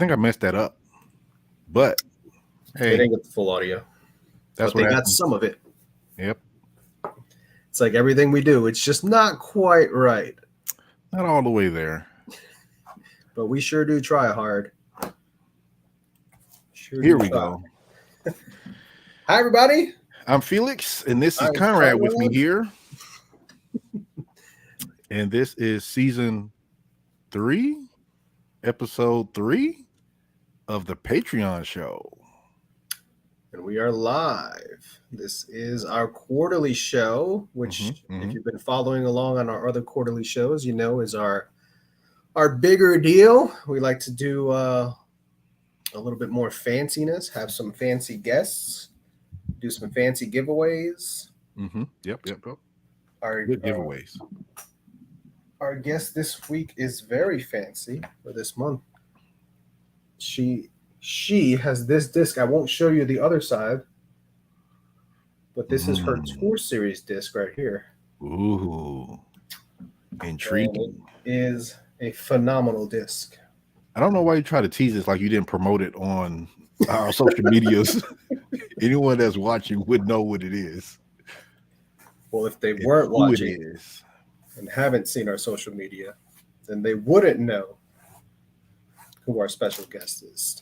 think I messed that up. But They hey, didn't get the full audio. that's but they what got happens. some of it. Yep. It's like everything we do. It's just not quite right. Not all the way there. But we sure do try hard. Here we go. Hi, everybody. I'm Felix, and this is I'm Conrad with me Conrad. here. And this is season 3, episode 3 of the Patreon show. And we are live. This is our quarterly show, which if you've been following along on our other quarterly shows, you know is our bigger deal. We like to do a little bit more fanciness, have some fancy guests, do some fancy giveaways. Yep. Our good giveaways. Our guest this week is very fancy for this month. She has this disc. I won't show you the other side, but this is her Tour Series disc right here. Ooh, intriguing. And it is a phenomenal disc. I don't know why you try to tease this like you didn't promote it on our social medias. Anyone that's watching would know what it is. Well, if they weren't watching and haven't seen our social media, then they wouldn't know who our special guest is.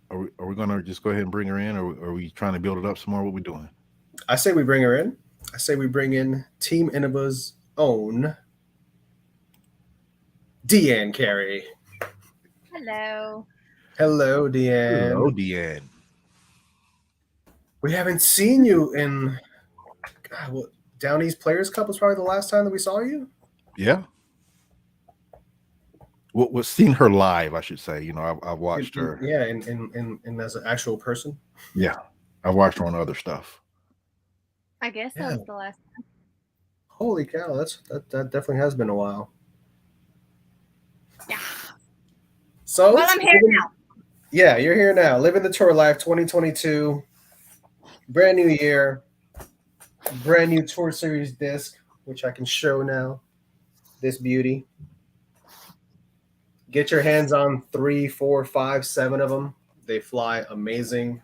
Are we going to just go ahead and bring her in, or are we trying to build it up some more? What are we doing? I say we bring her in. I say we bring in Team Innova's own Deann Carey. Hello. Hello, Deann. Hello, Deann. We haven't seen you in Down East Players Cup was probably the last time that we saw you. Yeah. Well, seen her live, I should say. You know, I've watched her. Yeah, and as an actual person. Yeah, I've watched her on other stuff. I guess that was the last time. Holy cow, that definitely has been a while. Yeah. So well, I'm here now. Yeah, you're here now. Living the tour life 2022. Brand new year. Brand new Tour Series disc, which I can show now. This beauty. Get your hands on 3, 4, 5, 7 of them. They fly amazing.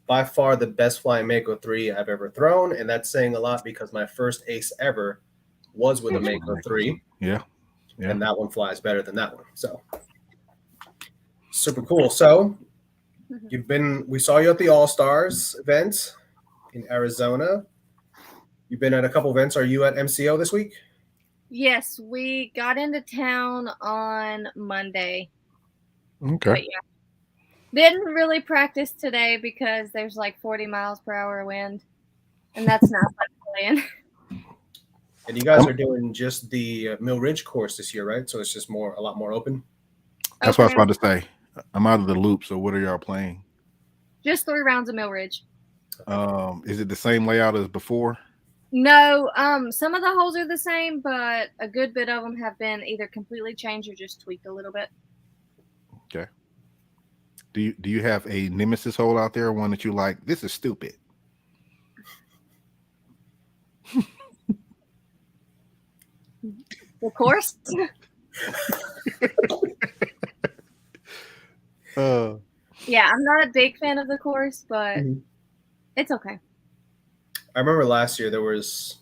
By far the best flying Mako 3 I've ever thrown, and that's saying a lot because my first ace ever was with a Mako 3. Yeah. And that one flies better than that one. So super cool. So we saw you at the All-Stars event in Arizona. You've been at a couple events. Are you at MCO this week? Yes, we got into town on Monday. Okay. But yeah. Didn't really practice today because there's like 40 miles per hour wind. And that's not fun playing. And you guys are doing just the Mill Ridge course this year, right? So it's just a lot more open. That's what I was about to say. I'm out of the loop. So what are y'all playing? Just 3 rounds of Mill Ridge. Is it the same layout as before? No, some of the holes are the same, but a good bit of them have been either completely changed or just tweaked a little bit. Okay. Do you have a nemesis hole out there? One that you like? This is stupid. Of course. Yeah, I'm not a big fan of the course, but it's okay. I remember last year there was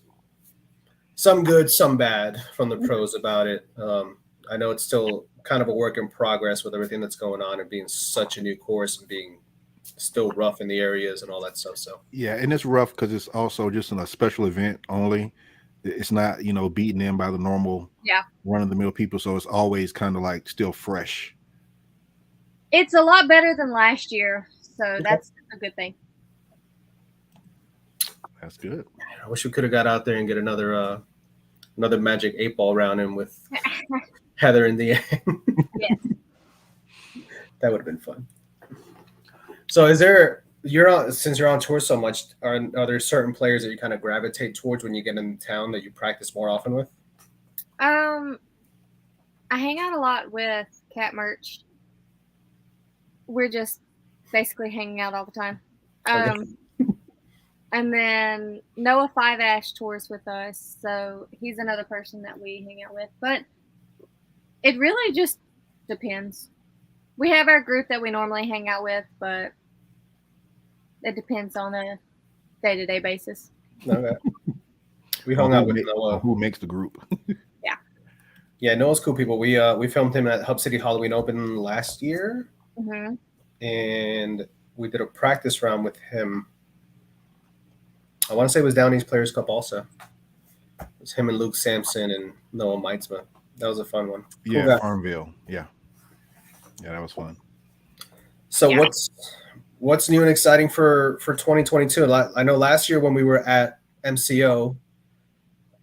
some good, some bad from the pros about it. I know it's still kind of a work in progress with everything that's going on and being such a new course and being still rough in the areas and all that stuff. So yeah, and it's rough because it's also just in a special event only. It's not, beaten in by the normal run-of-the-mill people. So it's always kind of like still fresh. It's a lot better than last year. So that's a good thing. That's good. I wish we could have got out there and get another magic 8-ball round in with Heather in the end. Yes. That would have been fun. So since you're on tour so much, are there certain players that you kind of gravitate towards when you get in town that you practice more often with? I hang out a lot with Cat Merch. We're just basically hanging out all the time. And then Noah 5 Ash tours with us, so he's another person that we hang out with. But it really just depends. We have our group that we normally hang out with, but it depends on a day-to-day basis. Okay. We hung out with Noah. Who makes the group? Yeah. Yeah, Noah's cool people. We filmed him at Hub City Halloween Open last year, and we did a practice round with him. I want to say it was Down East Players Cup also. It was him and Luke Sampson and Noah Meitzma. That was a fun one. Cool guy. Farmville. Yeah, that was fun. So what's new and exciting for 2022? I know last year when we were at MCO,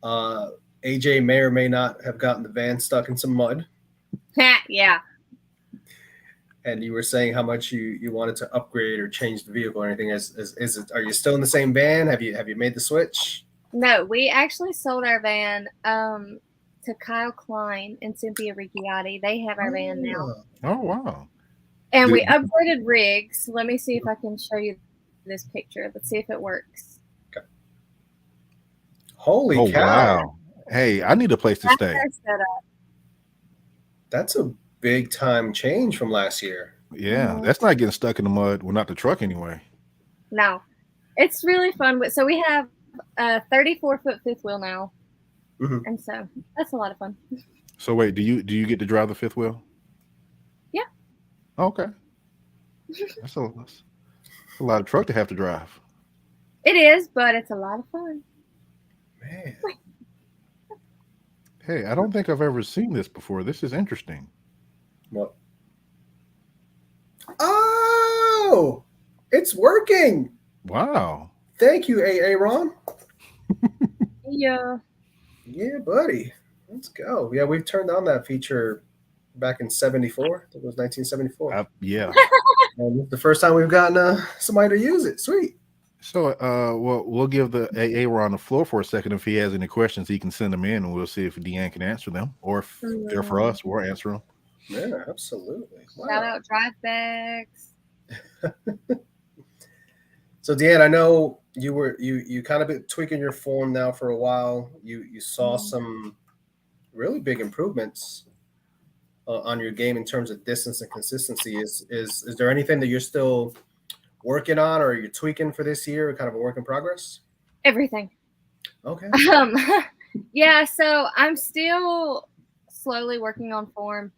AJ may or may not have gotten the van stuck in some mud. Yeah. And you were saying how much you wanted to upgrade or change the vehicle or anything. Is it? Are you still in the same van? Have you made the switch? No, we actually sold our van to Kyle Klein and Cynthia Ricciotti. They have our van now. Oh wow! And we upgraded rigs. Let me see if I can show you this picture. Let's see if it works. Okay. Holy cow! Wow. Hey, I need a place to stay. That's a big time change from last year. Yeah, that's not getting stuck in the mud. Well, not the truck anyway. No, it's really fun. So we have a 34-foot fifth wheel now, and so that's a lot of fun. So wait, do you get to drive the fifth wheel? Yeah. Okay. That's a lot of truck to have to drive. It is, but it's a lot of fun. Man. Hey, I don't think I've ever seen this before. This is interesting. What? Oh, it's working. Wow. Thank you, Ron. Yeah. Yeah, buddy. Let's go. Yeah, we turned on that feature back in 74. I think it was 1974. Yeah. And it's the first time we've gotten somebody to use it. Sweet. So, well, we'll give the Ron the floor for a second. If he has any questions, he can send them in, and we'll see if Deann can answer them, or if they're for us, we'll answer them. Yeah, absolutely. Wow. Shout out drive bags. So, Deann, I know you kind of been tweaking your form now for a while. You saw some really big improvements on your game in terms of distance and consistency. Is there anything that you're still working on or you're tweaking for this year, kind of a work in progress? Everything. Okay. Yeah, so I'm still slowly working on form.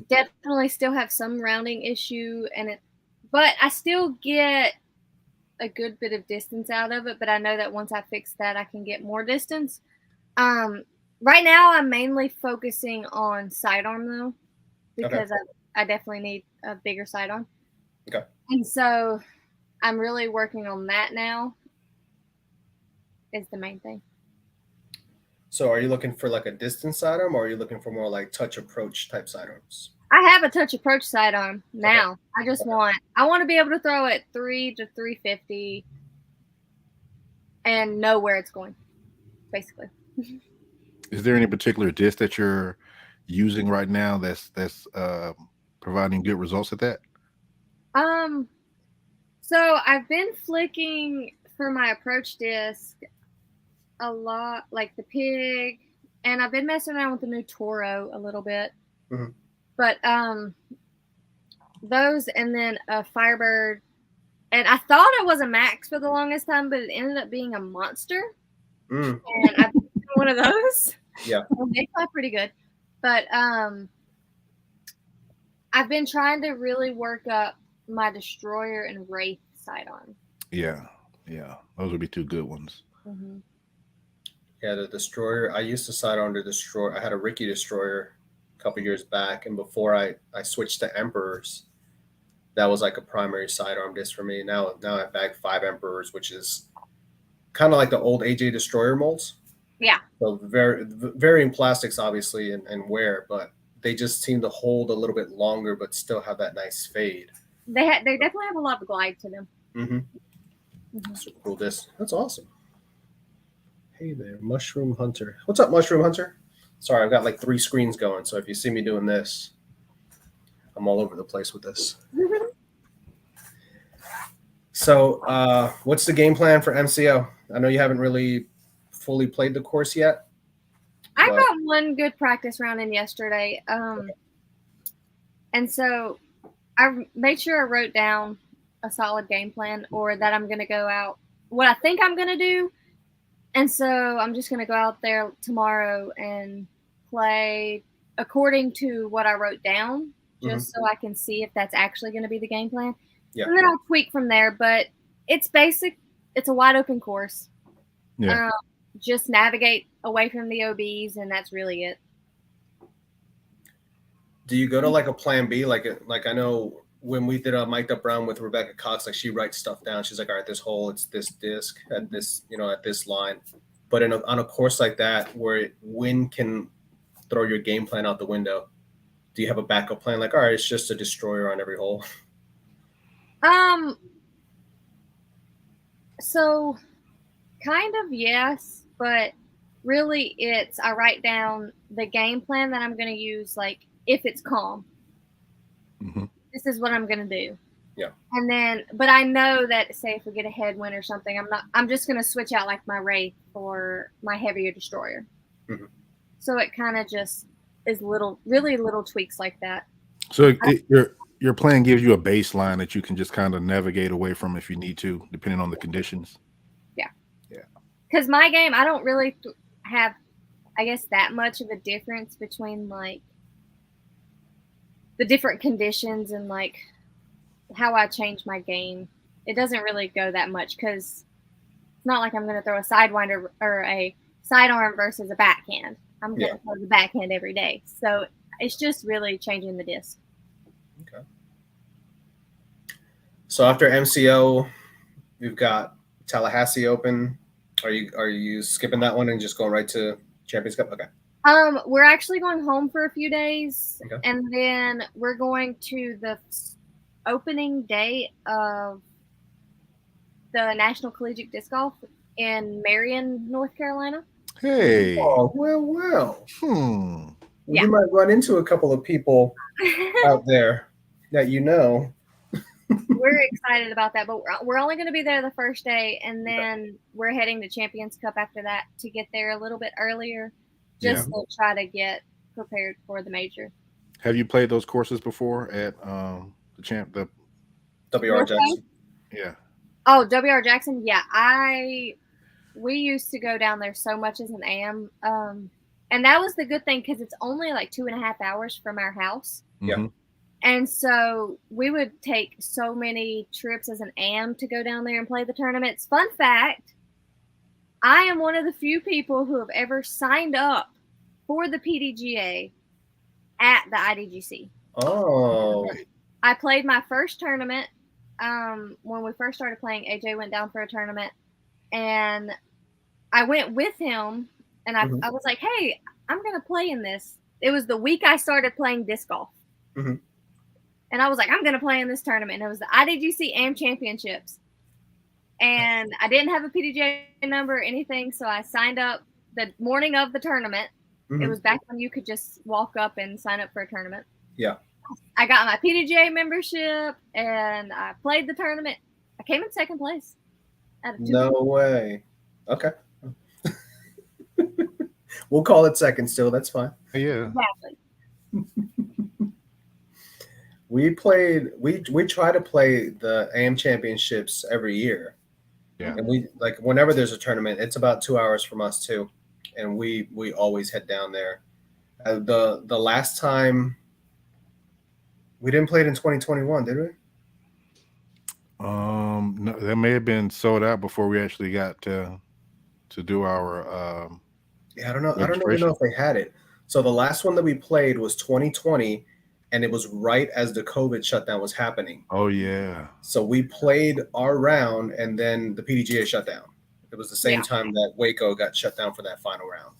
Definitely still have some rounding issue but I still get a good bit of distance out of it, but I know that once I fix that I can get more distance. Right now I'm mainly focusing on sidearm though, because I definitely need a bigger sidearm. Okay. And so I'm really working on that now. Is the main thing. So are you looking for like a distance sidearm, or are you looking for more like touch approach type sidearms? I have a touch approach sidearm now. Okay. I just want to be able to throw it 3 to 350 and know where it's going, basically. Is there any particular disc that you're using right now that's providing good results at that? So I've been flicking for my approach disc a lot, like the Pig, and I've been messing around with the new Toro a little bit. But those, and then a Firebird, and I thought it was a Max for the longest time, but it ended up being a Monster. And I've been one of those. Yeah, they fly pretty good, but I've been trying to really work up my Destroyer and Wraith sidearm. Yeah, those would be two good ones. Yeah, the Destroyer. I used to sidearm the Destroyer. I had a Ricky Destroyer a couple years back, and before I switched to Emperors, that was like a primary sidearm disc for me. Now I bag 5 Emperors, which is kind of like the old AJ Destroyer molds. Yeah. So varying plastics, obviously, and wear, but they just seem to hold a little bit longer, but still have that nice fade. They definitely have a lot of glide to them. That's a cool disc. That's awesome. Hey there, Mushroom Hunter. What's up, Mushroom Hunter? Sorry, I've got like 3 screens going, so if you see me doing this, I'm all over the place with this. So what's the game plan for MCO? I know you haven't really fully played the course yet. I got one good practice round in yesterday. And so I made sure I wrote down a solid game plan, or that I'm going to go out, what I think I'm going to do. And so I'm just going to go out there tomorrow and play according to what I wrote down, just so I can see if that's actually going to be the game plan. Yeah. And then I'll tweak from there. But it's basic. It's a wide open course. Yeah. Just navigate away from the OBs, and that's really it. Do you go to like a plan B? Like I know when we did a mic'd up round with Rebecca Cox, like she writes stuff down. She's like, all right, this hole, it's this disc at this, at this line. But on a course like that, where wind can throw your game plan out the window, do you have a backup plan? Like, all right, it's just a destroyer on every hole. So kind of, yes, but really I write down the game plan that I'm going to use, like if it's calm. This is what I'm going to do. Yeah. And then, but I know that, say if we get a headwind or something, I'm just going to switch out like my Wraith for my heavier destroyer. So it kind of just is really little tweaks like that. So your plan gives you a baseline that you can just kind of navigate away from if you need to, depending on the conditions. Yeah. Because my game, I don't really have, I guess, that much of a difference between like the different conditions and like how I change my game. It doesn't really go that much, because it's not like I'm going to throw a sidewinder or a sidearm versus a backhand. I'm going to throw the backhand every day. So it's just really changing the disc. Okay. So after MCO, we've got Tallahassee Open. Are you skipping that one and just going right to Champions Cup? Okay. We're actually going home for a few days, and then we're going to the opening day of the National Collegiate Disc Golf in Marion, North Carolina. Hey. Oh, well. Yeah. You might run into a couple of people out there that you know. We're excited about that, but we're only going to be there the first day, and then we're heading to Champions Cup after that to get there a little bit earlier, just to try to get prepared for the major. Have you played those courses before at the WR Jackson? Yeah. Oh, WR Jackson? Yeah. We used to go down there so much as an AM. And that was the good thing, because it's only like 2.5 hours from our house. Yeah. And so we would take so many trips as an AM to go down there and play the tournaments. Fun fact, I am one of the few people who have ever signed up for the PDGA at the IDGC. Oh. I played my first tournament. When we first started playing, AJ went down for a tournament, and I went with him, and I was like, hey, I'm going to play in this. It was the week I started playing disc golf. And I was like, I'm going to play in this tournament. And it was the IDGC AM Championships. And I didn't have a PDGA number or anything, so I signed up the morning of the tournament. It was back when you could just walk up and sign up for a tournament. Yeah. I got my PDGA membership, and I played the tournament. I came in second place. No way. Okay. We'll call it second still. That's fine. Yeah. Exactly. We try to play the AM championships every year. Yeah. And we, like, whenever there's a tournament, it's about 2 hours from us too. And we always head down there. The last time we didn't play it in 2021, did we? No, that may have been sold out before we actually got to do our I don't know. I don't even know if they had it. So the last one that we played was 2020, and it was right as the COVID shutdown was happening. Oh yeah. So we played our round, and then the PDGA shut down. It was the same time that Waco got shut down for that final round.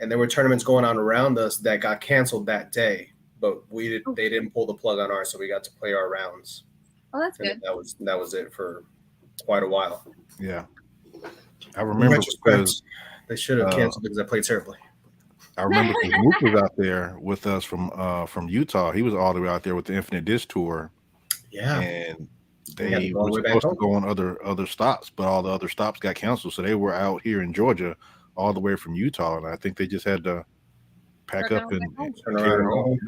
And there were tournaments going on around us that got canceled that day, but they didn't pull the plug on ours, so we got to play our rounds. Oh, that's good. And that was it for quite a while. Yeah. I remember because they should have canceled because I played terribly. I remember Luke was out there with us from Utah. He was all the way out there with the Infinite Disc Tour. Yeah. And they were supposed to go on other stops, but all the other stops got canceled. So they were out here in Georgia all the way from Utah. And I think they just had to pack up and turn around.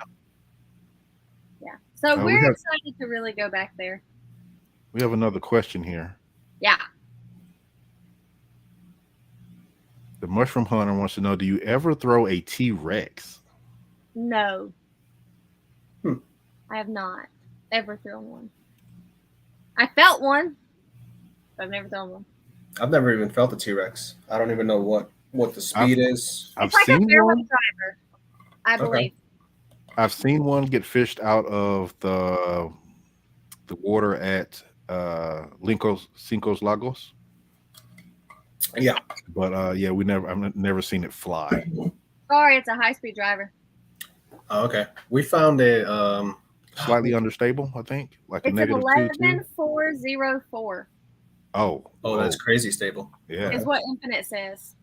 So we're excited to really go back there. We have another question here. Yeah. The Mushroom Hunter wants to know, do you ever throw a T-Rex? No. I have not ever thrown one. I felt one, but I've never thrown one. I've never even felt a T-Rex. I don't even know what the speed is. It's like a fairway driver, I believe. I've seen one get fished out of the water at Cinco's Lagos. Yeah, but I've never seen it fly. Sorry, it's a high-speed driver. Oh, okay. We found it slightly understable, I think, like it's a negative 11404. Oh, that's crazy stable. Yeah, is what Infinite says.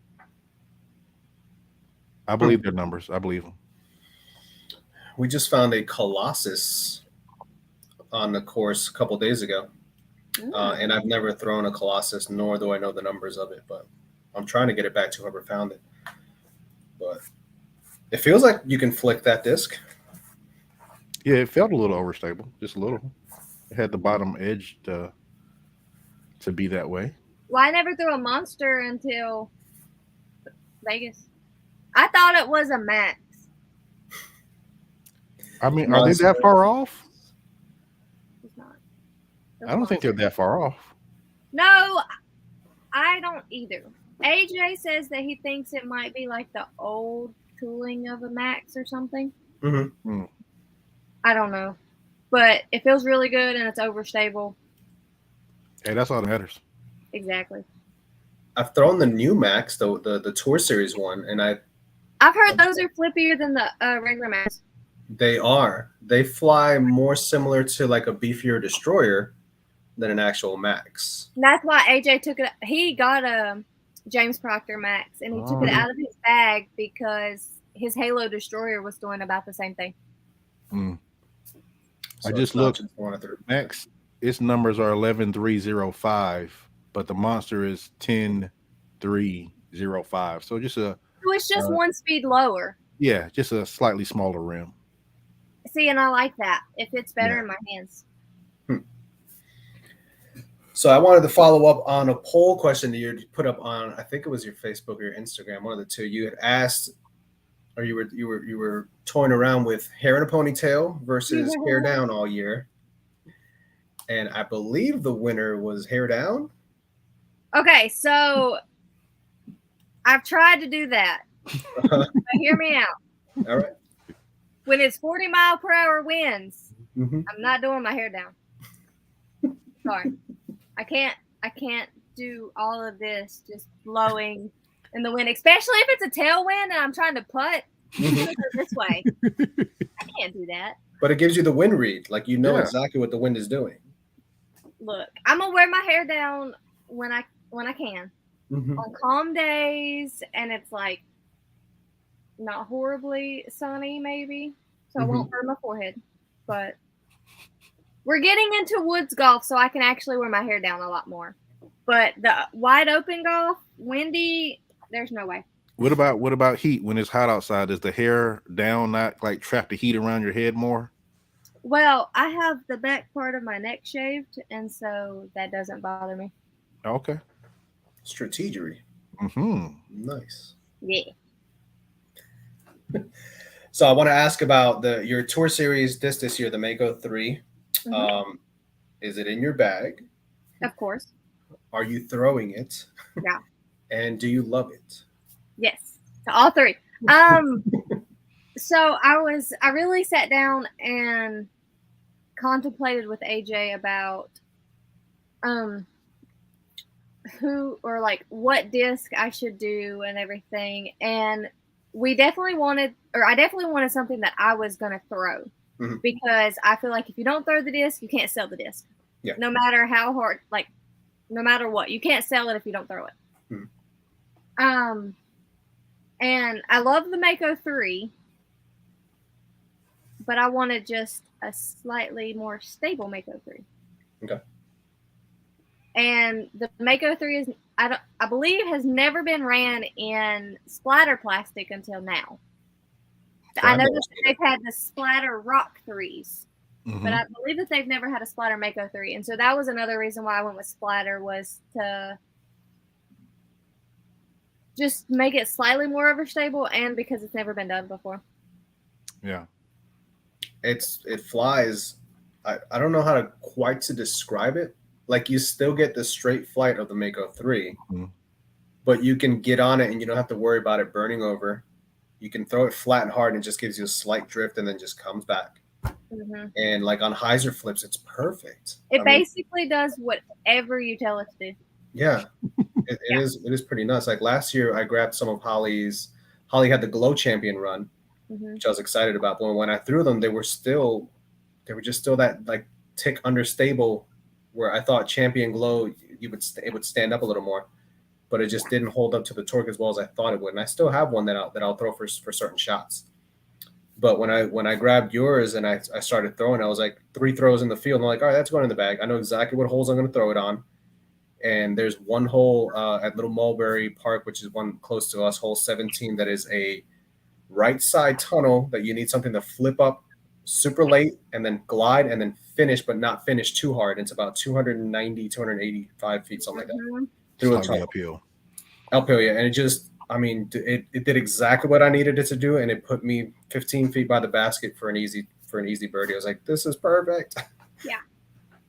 I believe their numbers. I believe them. We just found a Colossus on the course a couple days ago. And I've never thrown a Colossus, nor do I know the numbers of it, but I'm trying to get it back to whoever found it. But it feels like you can flick that disc. Yeah, it felt a little overstable, just a little. It had the bottom edge to be that way. Well, I never threw a monster until Vegas. I thought it was a max. I mean, are they that far off? It's not. I don't think they're that far off. No, I don't either. AJ says that he thinks it might be like the old tooling of a max or something. Mm-hmm. I don't know. But it feels really good and it's overstable. Hey, that's all that matters. Exactly. I've thrown the new Max, the Tour Series one, and I've heard those are flippier than the regular Max. They are. They fly more similar to like a beefier destroyer than an actual Max. That's why AJ took it. He got a James Proctor Max, and he took it out of his bag because his Halo destroyer was doing about the same thing. So I just looked. Max, its numbers are 11305, but the monster is 10305. So just So it's just one speed lower. Yeah, just a slightly smaller rim. See, and I like that. It fits better in my hands. So I wanted to follow up on a poll question that you put up on, I think it was your Facebook or your Instagram, one of the two. You had asked, or you were toying around with hair in a ponytail versus hair down all year. And I believe the winner was hair down. Okay, so I've tried to do that. But hear me out. All right. When it's 40-mile-per-hour winds, I'm not doing my hair down. Sorry. I can't do all of this just blowing in the wind, especially if it's a tailwind and I'm trying to putt this way. I can't do that. But it gives you the wind read. Like, you know exactly what the wind is doing. Look, I'm going to wear my hair down when I can. On calm days, and it's like not horribly sunny, maybe, so I won't burn my forehead. But we're getting into woods golf, so I can actually wear my hair down a lot more. But the wide open golf, windy, there's no way. What about heat? When it's hot outside, does the hair down not like trap the heat around your head more? Well, I have the back part of my neck shaved, and so that doesn't bother me. Okay. Strategery. Nice. Yeah. So I want to ask about your tour series this year, the Mako 3. Is it in your bag? Of course. Are you throwing it? Yeah. And do you love it? Yes. To all three. So I really sat down and contemplated with AJ about who or like what disc I should do and everything. And I definitely wanted something that I was going to throw because I feel like if you don't throw the disc, you can't sell the disc. Yeah. No matter how hard, like no matter what, you can't sell it if you don't throw it. And I love the Mako 3, but I wanted just a slightly more stable Mako 3. Okay. And the Mako 3 is, I believe, has never been ran in splatter plastic until now. I noticed that they've had the Splatter Rock 3s. but I believe that they've never had a Splatter Mako 3. And so that was another reason why I went with Splatter, was to just make it slightly more overstable, and because it's never been done before. Yeah. It flies. I don't know how to quite to describe it. Like, you still get the straight flight of the Mako 3, but you can get on it and you don't have to worry about it burning over. You can throw it flat and hard and it just gives you a slight drift and then just comes back. And like on hyzer flips, it's perfect. It basically does whatever you tell it to do. Yeah, it is pretty nuts. Like last year, I grabbed some of Holly's. Holly had the Glow Champion run, which I was excited about. But when I threw them, they were just still that like tick understable, where I thought Champion Glow it would stand up a little more, but it just didn't hold up to the torque as well as I thought it would. And I still have one that I'll throw for certain shots. But when I grabbed yours and I started throwing, I was like 3 throws in the field. And I'm like, all right, that's going in the bag. I know exactly what holes I'm going to throw it on. And there's one hole at Little Mulberry Park, which is one close to us, hole 17, that is a right side tunnel that you need something to flip up super late and then glide and then finish, but not finish too hard. It's about 290, 285 feet, something like that. Through a tunnel. Uphill, yeah. And it just, I mean, it did exactly what I needed it to do, and it put me 15 feet by the basket for an easy birdie. I was like, this is perfect. Yeah.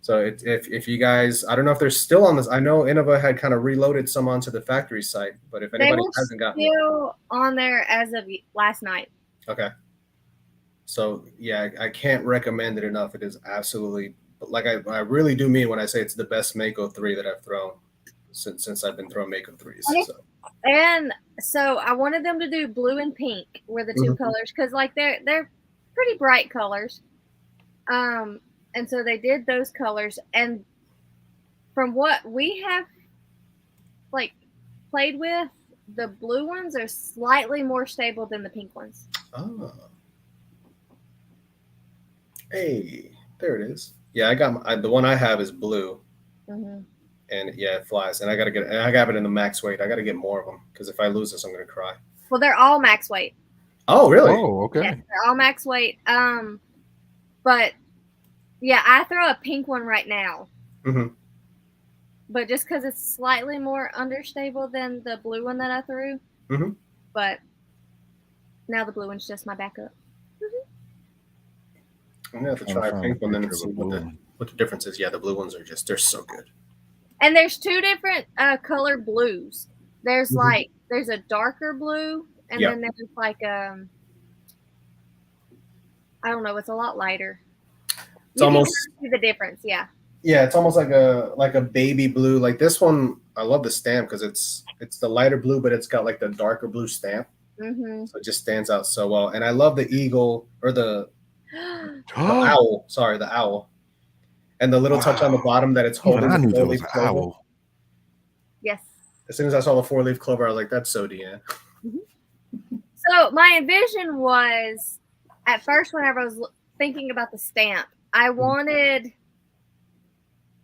So if you guys, I don't know if they're still on this. I know Innova had kind of reloaded some onto the factory site, but if anybody hasn't gotten still on there as of last night. Okay. So yeah, I can't recommend it enough. It is absolutely, like I really do mean when I say it's the best Mako 3 that I've thrown since I've been throwing Mako 3s. So. And so I wanted them to do blue and pink were the two colors, because like they're pretty bright colors. And so they did those colors, and from what we have like played with, the blue ones are slightly more stable than the pink ones. Oh. Hey, there it is. Yeah, I got the one I have is blue. And yeah, it flies. And I got it in the max weight. I got to get more of them, because if I lose this, I'm going to cry. Well, they're all max weight. Oh, really? Oh, okay. Yes, they're all max weight. But yeah, I throw a pink one right now. But just because it's slightly more understable than the blue one that I threw. But now the blue one's just my backup. I'm going to have to try a pink one then and see what the difference is. Yeah, the blue ones they're so good. And there's 2 different color blues. There's there's a darker blue, and then there's like I don't know, it's a lot lighter. It's almost see the difference, yeah. Yeah, it's almost like a baby blue. Like this one, I love the stamp because it's the lighter blue, but it's got like the darker blue stamp. So it just stands out so well. And I love the eagle, or the owl. Sorry, the owl. And the little touch on the bottom that it's holding. I knew there was an owl. Yes. As soon as I saw the 4-leaf clover, I was like, that's so Deann. So my envision was, at first, whenever I was thinking about the stamp, I wanted,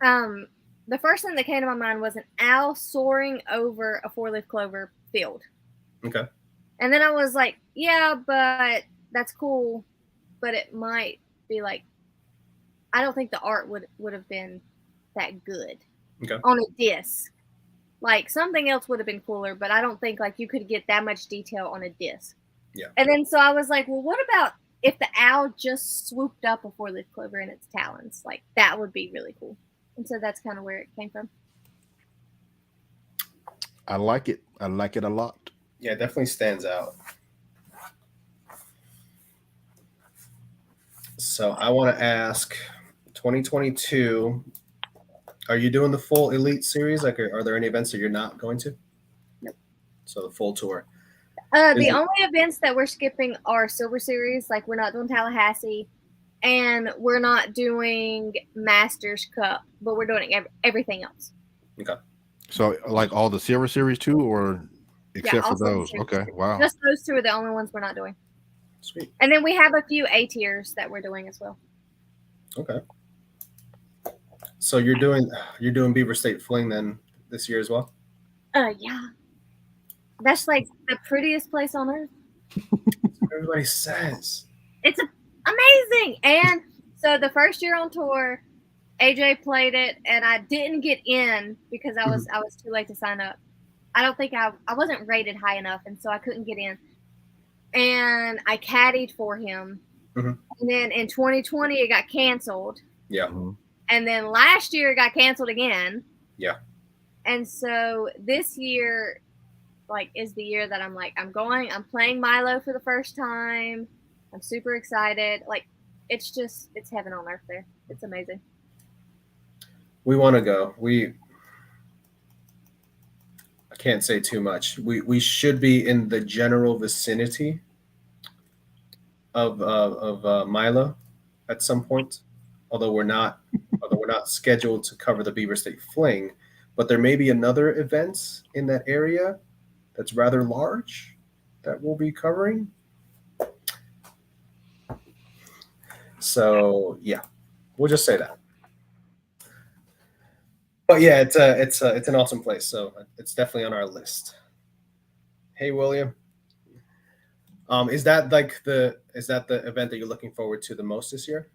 the first thing that came to my mind was an owl soaring over a 4-leaf clover field. Okay. And then I was like, yeah, but that's cool, but it might be like, I don't think the art would have been that good on a disc. Like something else would have been cooler, but I don't think like you could get that much detail on a disc. Yeah. And then so I was like, well, what about if the owl just swooped up a 4-leaf clover in its talons? Like that would be really cool. And so that's kind of where it came from. I like it. I like it a lot. Yeah, it definitely stands out. So I want to ask, 2022, are you doing the full Elite series? Like, are there any events that you're not going to? Nope. So the full tour. The only events that we're skipping are Silver Series. Like we're not doing Tallahassee, and we're not doing Masters Cup, but we're doing everything else. Okay. So like all the Silver Series too, or except for those? Okay. Wow. Just those 2 are the only ones we're not doing. Sweet. And then we have a few A tiers that we're doing as well. Okay. So you're doing Beaver State Fling then this year as well? Yeah. That's like the prettiest place on earth. Everybody says. It's amazing. And So the first year on tour, AJ played it, and I didn't get in because I was too late to sign up. I don't think I wasn't rated high enough, and so I couldn't get in. And I caddied for him. And then in 2020, it got canceled. Yeah. And then last year, it got canceled again. Yeah. And so this year, like, is the year that I'm playing Milo for the first time. I'm super excited. Like, it's heaven on earth there. It's amazing. We want to go. I can't say too much. We should be in the general vicinity of Milo at some point, although we're not scheduled to cover the Beaver State Fling, but there may be another event in that area that's rather large that we'll be covering. So yeah, we'll just say that. But yeah, it's an awesome place, so it's definitely on our list. Hey, William. Is that the event that you're looking forward to the most this year?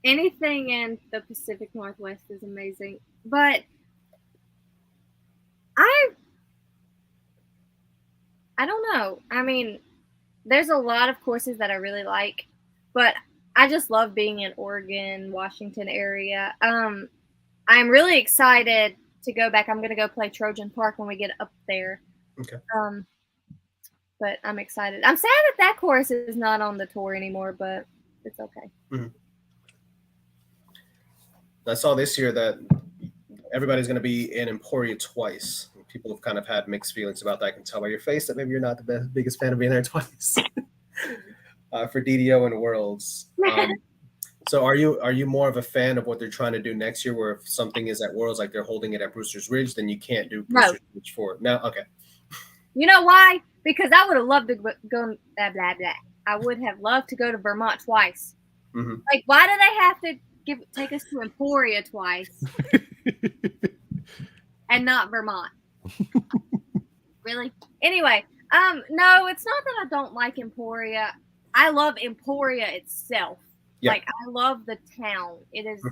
Anything in the Pacific Northwest is amazing, but I don't know. I mean, there's a lot of courses that I really like, but I just love being in Oregon, Washington area. I'm really excited to go back. I'm going to go play Trojan Park when we get up there. Okay. But I'm excited. I'm sad that course is not on the tour anymore, but it's okay. I saw this year that everybody's going to be in Emporia twice. People have kind of had mixed feelings about that. I can tell by your face that maybe you're not the biggest fan of being there twice for DDO and Worlds. So are you more of a fan of what they're trying to do next year, where if something is at Worlds, like they're holding it at Brewster's Ridge, then you can't do Brewster's Ridge for it? No? Okay. You know why? Because I would have loved to go blah, blah, blah. I would have loved to go to Vermont twice. Like, why do they have to take us to Emporia twice and not Vermont? Really? Anyway, no, it's not that I don't like Emporia. I love Emporia itself. Yeah. Like, I love the town. It is.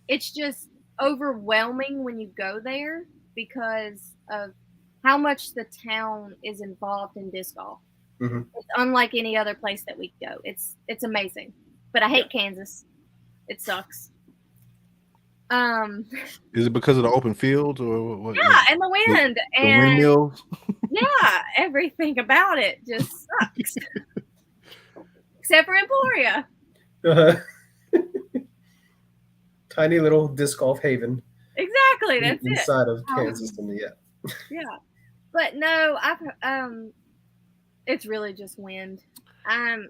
It's just overwhelming when you go there because of how much the town is involved in disc golf. It's unlike any other place that we go. It's amazing. But I hate Kansas. It sucks. Is it because of the open fields or what? Yeah, and the wind the windmills. Yeah, everything about it just sucks. Except for Emporia. Tiny little disc golf haven. Exactly, that's inside of Kansas, yeah. But no, it's really just wind. I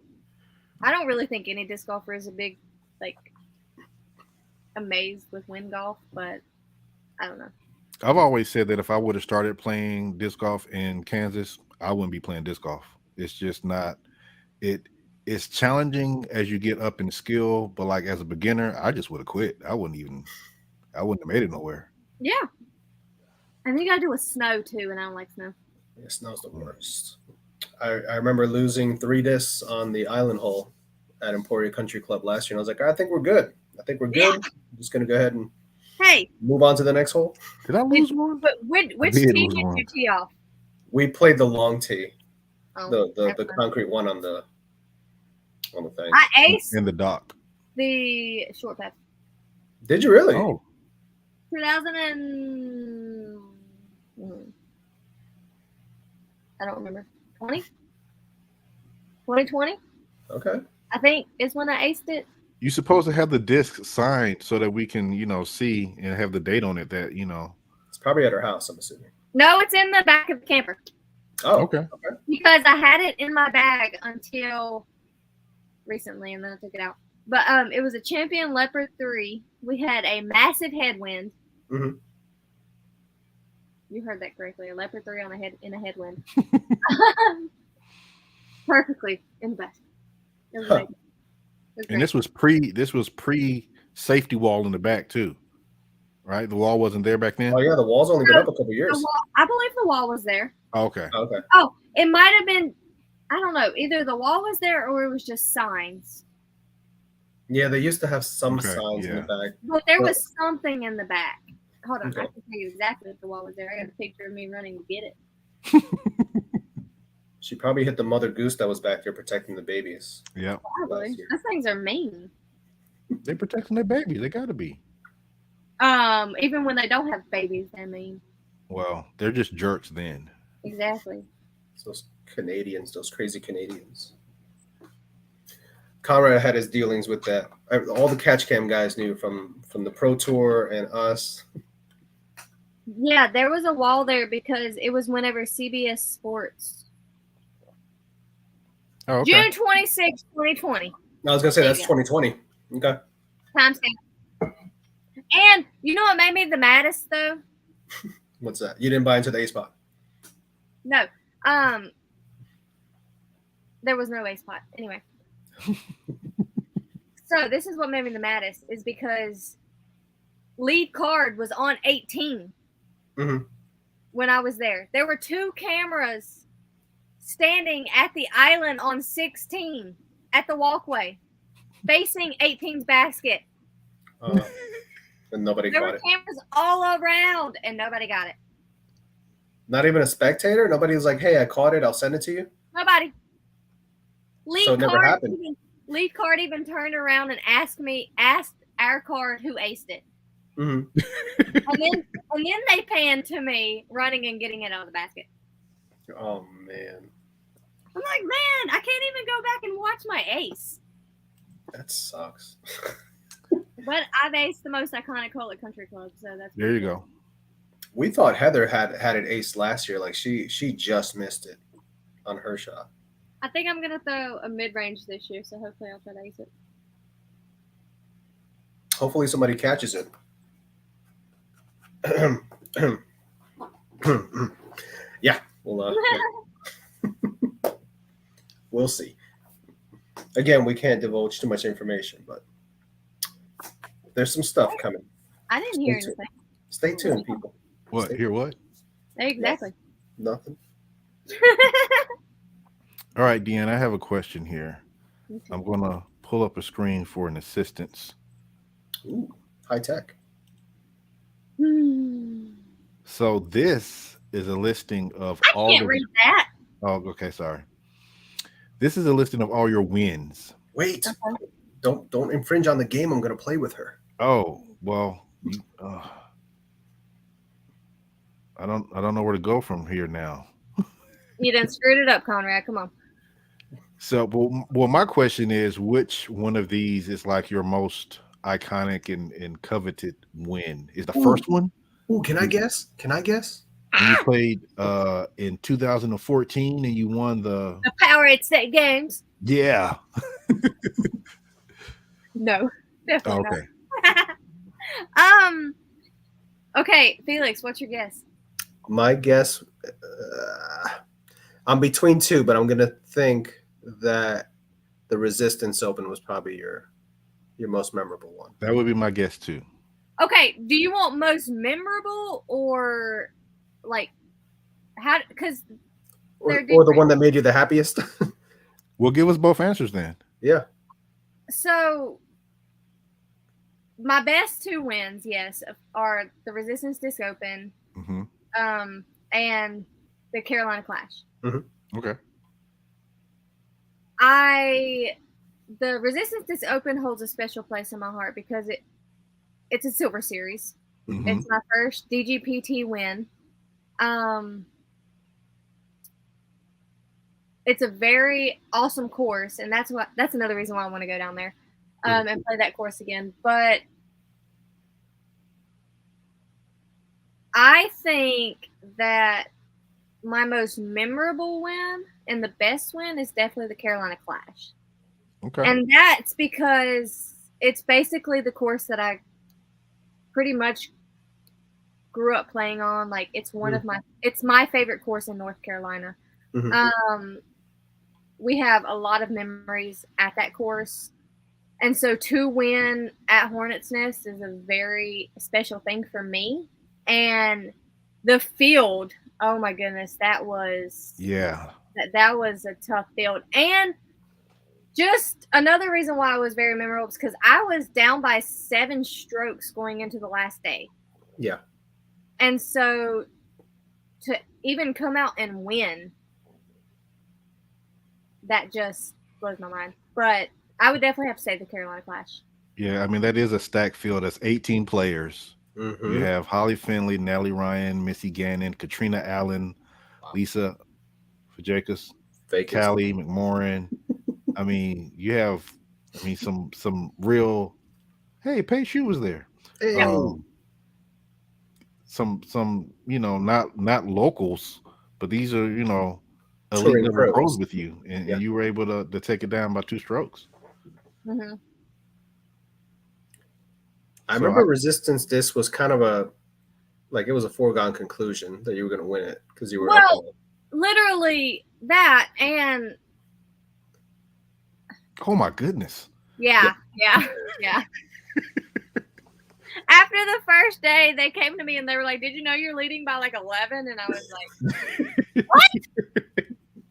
don't really think any disc golfer is a big amazed with wind golf, but I don't know. I've always said that if I would have started playing disc golf in Kansas, I wouldn't be playing disc golf. It's just not it's challenging as you get up in skill, but like as a beginner, I just would have quit. I wouldn't have made it nowhere. Yeah. I think I do with snow too, and I don't like snow. Yeah, snow's the worst. I remember losing 3 discs on the island hole at Emporia Country Club last year, and I was like, I think we're good. Yeah. I'm just going to go ahead and move on to the next hole. Did I lose one? But which tee did you tee off? We played the long tee, the concrete one on the thing. I aced in the dock. The short path. Did you really? Oh. 2000 and I don't remember. 2020? Okay. I think is when I aced it. You're supposed to have the disc signed so that we can, see and have the date on it that, It's probably at her house, I'm assuming. No, it's in the back of the camper. Oh, okay. Because I had it in my bag until recently, and then I took it out. But it was a Champion Leopard 3. We had a massive headwind. You heard that correctly. A Leopard 3 in a headwind. Perfectly in the back. It was great. And this was pre safety wall in the back too, right? The wall wasn't there back then. Oh yeah, the wall's only been up a couple years. I believe the wall was there. Oh, okay. Oh, it might have been. I don't know. Either the wall was there or it was just signs. Yeah, they used to have some Okay, signs in the yeah. back. But there Well- was something in the back. Hold on, Okay. I can tell you exactly if the wall was there. I got a picture of me running to get it. She probably hit the mother goose that was back there protecting the babies. Yep. Probably. Last year. Those things are mean. They protecting their babies. They gotta be. Even when they don't have babies, they're mean. Well, they're just jerks then. Exactly. Those Canadians, those crazy Canadians. Conrad had his dealings with that. All the catch cam guys knew from the Pro Tour and us. Yeah, there was a wall there because it was whenever CBS Sports. Oh, okay. June 26, 2020. I was gonna say There that's you go. 2020. Okay. Timestamp. And you know what made me the maddest though? What's that? You didn't buy into the A spot. No. There was no A spot. Anyway. So this is what made me the maddest is because lead card was on 18 when I was there. There were 2 cameras standing at the island on 16 at the walkway facing 18's basket. And nobody There got were it. cameras all around and nobody got it. Not even a spectator. Nobody was like, "Hey, I caught it. I'll send it to you." Nobody. So it never happened. Lead card even turned around and asked our card who aced it. Mm-hmm. and then they panned to me running and getting it out of the basket. Oh man, I'm like, man, I can't even go back and watch my ace. that sucks. But I've aced the most iconic hole at Country Club, so that's There you go. We thought Heather had it ace last year. Like she just missed it on her shot. I think I'm gonna throw a mid-range this year, so hopefully I'll try to ace it. Hopefully somebody catches it. Yeah, we'll see. Again, we can't divulge too much information, but there's some stuff coming. I didn't hear anything. Stay tuned, people. What? Hear what? Exactly. Nothing. All right, Deann, I have a question here. I'm gonna pull up a screen for an assistance. Ooh, high tech. So this is a listing of I all. can't read that. Oh, okay, sorry. This is a listing of all your wins. Wait, don't infringe on the game. I'm gonna play with her. Oh well, I don't know where to go from here now. You done screwed it up, Conrad. Come on. So, well, my question is, which one of these is like your most iconic and coveted win? Is the first one? Ooh, can I guess? You played in 2014 and you won the Powerade State Games. Yeah. No, definitely Okay. not. Okay, Felix, what's your guess? My guess, I'm between 2, but I'm gonna think that the Resistance Open was probably your most memorable one. That would be my guess too. Okay, do you want most memorable or like how? Because or the one that made you the happiest. Well, give us both answers then. Yeah. So my best 2 wins, yes, are the Resistance Disc Open, and the Carolina Clash. Okay. The Resistance Disc Open holds a special place in my heart because it's a Silver Series. It's my first DGPT win. It's a very awesome course, and that's another reason why I want to go down there and play that course again. But I think that my most memorable win and the best win is definitely the Carolina Clash. Okay. And that's because it's basically the course that I pretty much grew up playing on. Like it's it's my favorite course in North Carolina. We have a lot of memories at that course. And so to win at Hornets Nest is a very special thing for me. And the field, oh my goodness, that was a tough field. And just another reason why it was very memorable is because I was down by 7 strokes going into the last day. Yeah. And so to even come out and win, that just blows my mind. But I would definitely have to say the Carolina Clash. Yeah, I mean, that is a stacked field. That's 18 players. Mm-hmm. You have Holly Finley, Natalie Ryan, Missy Gannon, Katrina Allen, Lisa Fajekas, Callie McMorrin. I mean, you have, some real. Hey, Paige Shue was there. Hey. Some not locals, but these are elite Touring level pros. pros with you, and you were able to take it down by 2 strokes. Mm-hmm. I remember Resistance Disc was kind of it was a foregone conclusion that you were going to win it because you were literally that, and oh my goodness. Yeah. After the first day, they came to me and they were like, "Did you know you're leading by like 11?" And I was like,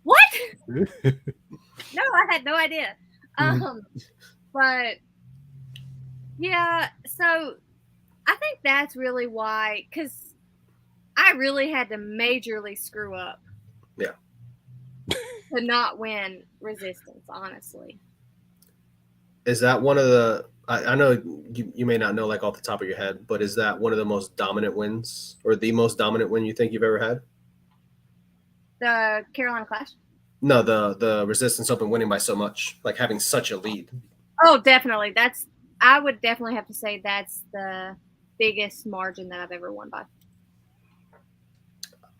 "What? No, I had no idea." But yeah, so I think that's really why, because I really had to majorly screw up. Yeah. To not win Resistance, honestly. Is that one of the? I know you may not know like off the top of your head, but is that one of the most dominant wins, or the most dominant win you think you've ever had? The Carolina Clash? No, the Resistance Open winning by so much, like having such a lead. Oh, definitely. I would definitely have to say that's the biggest margin that I've ever won by.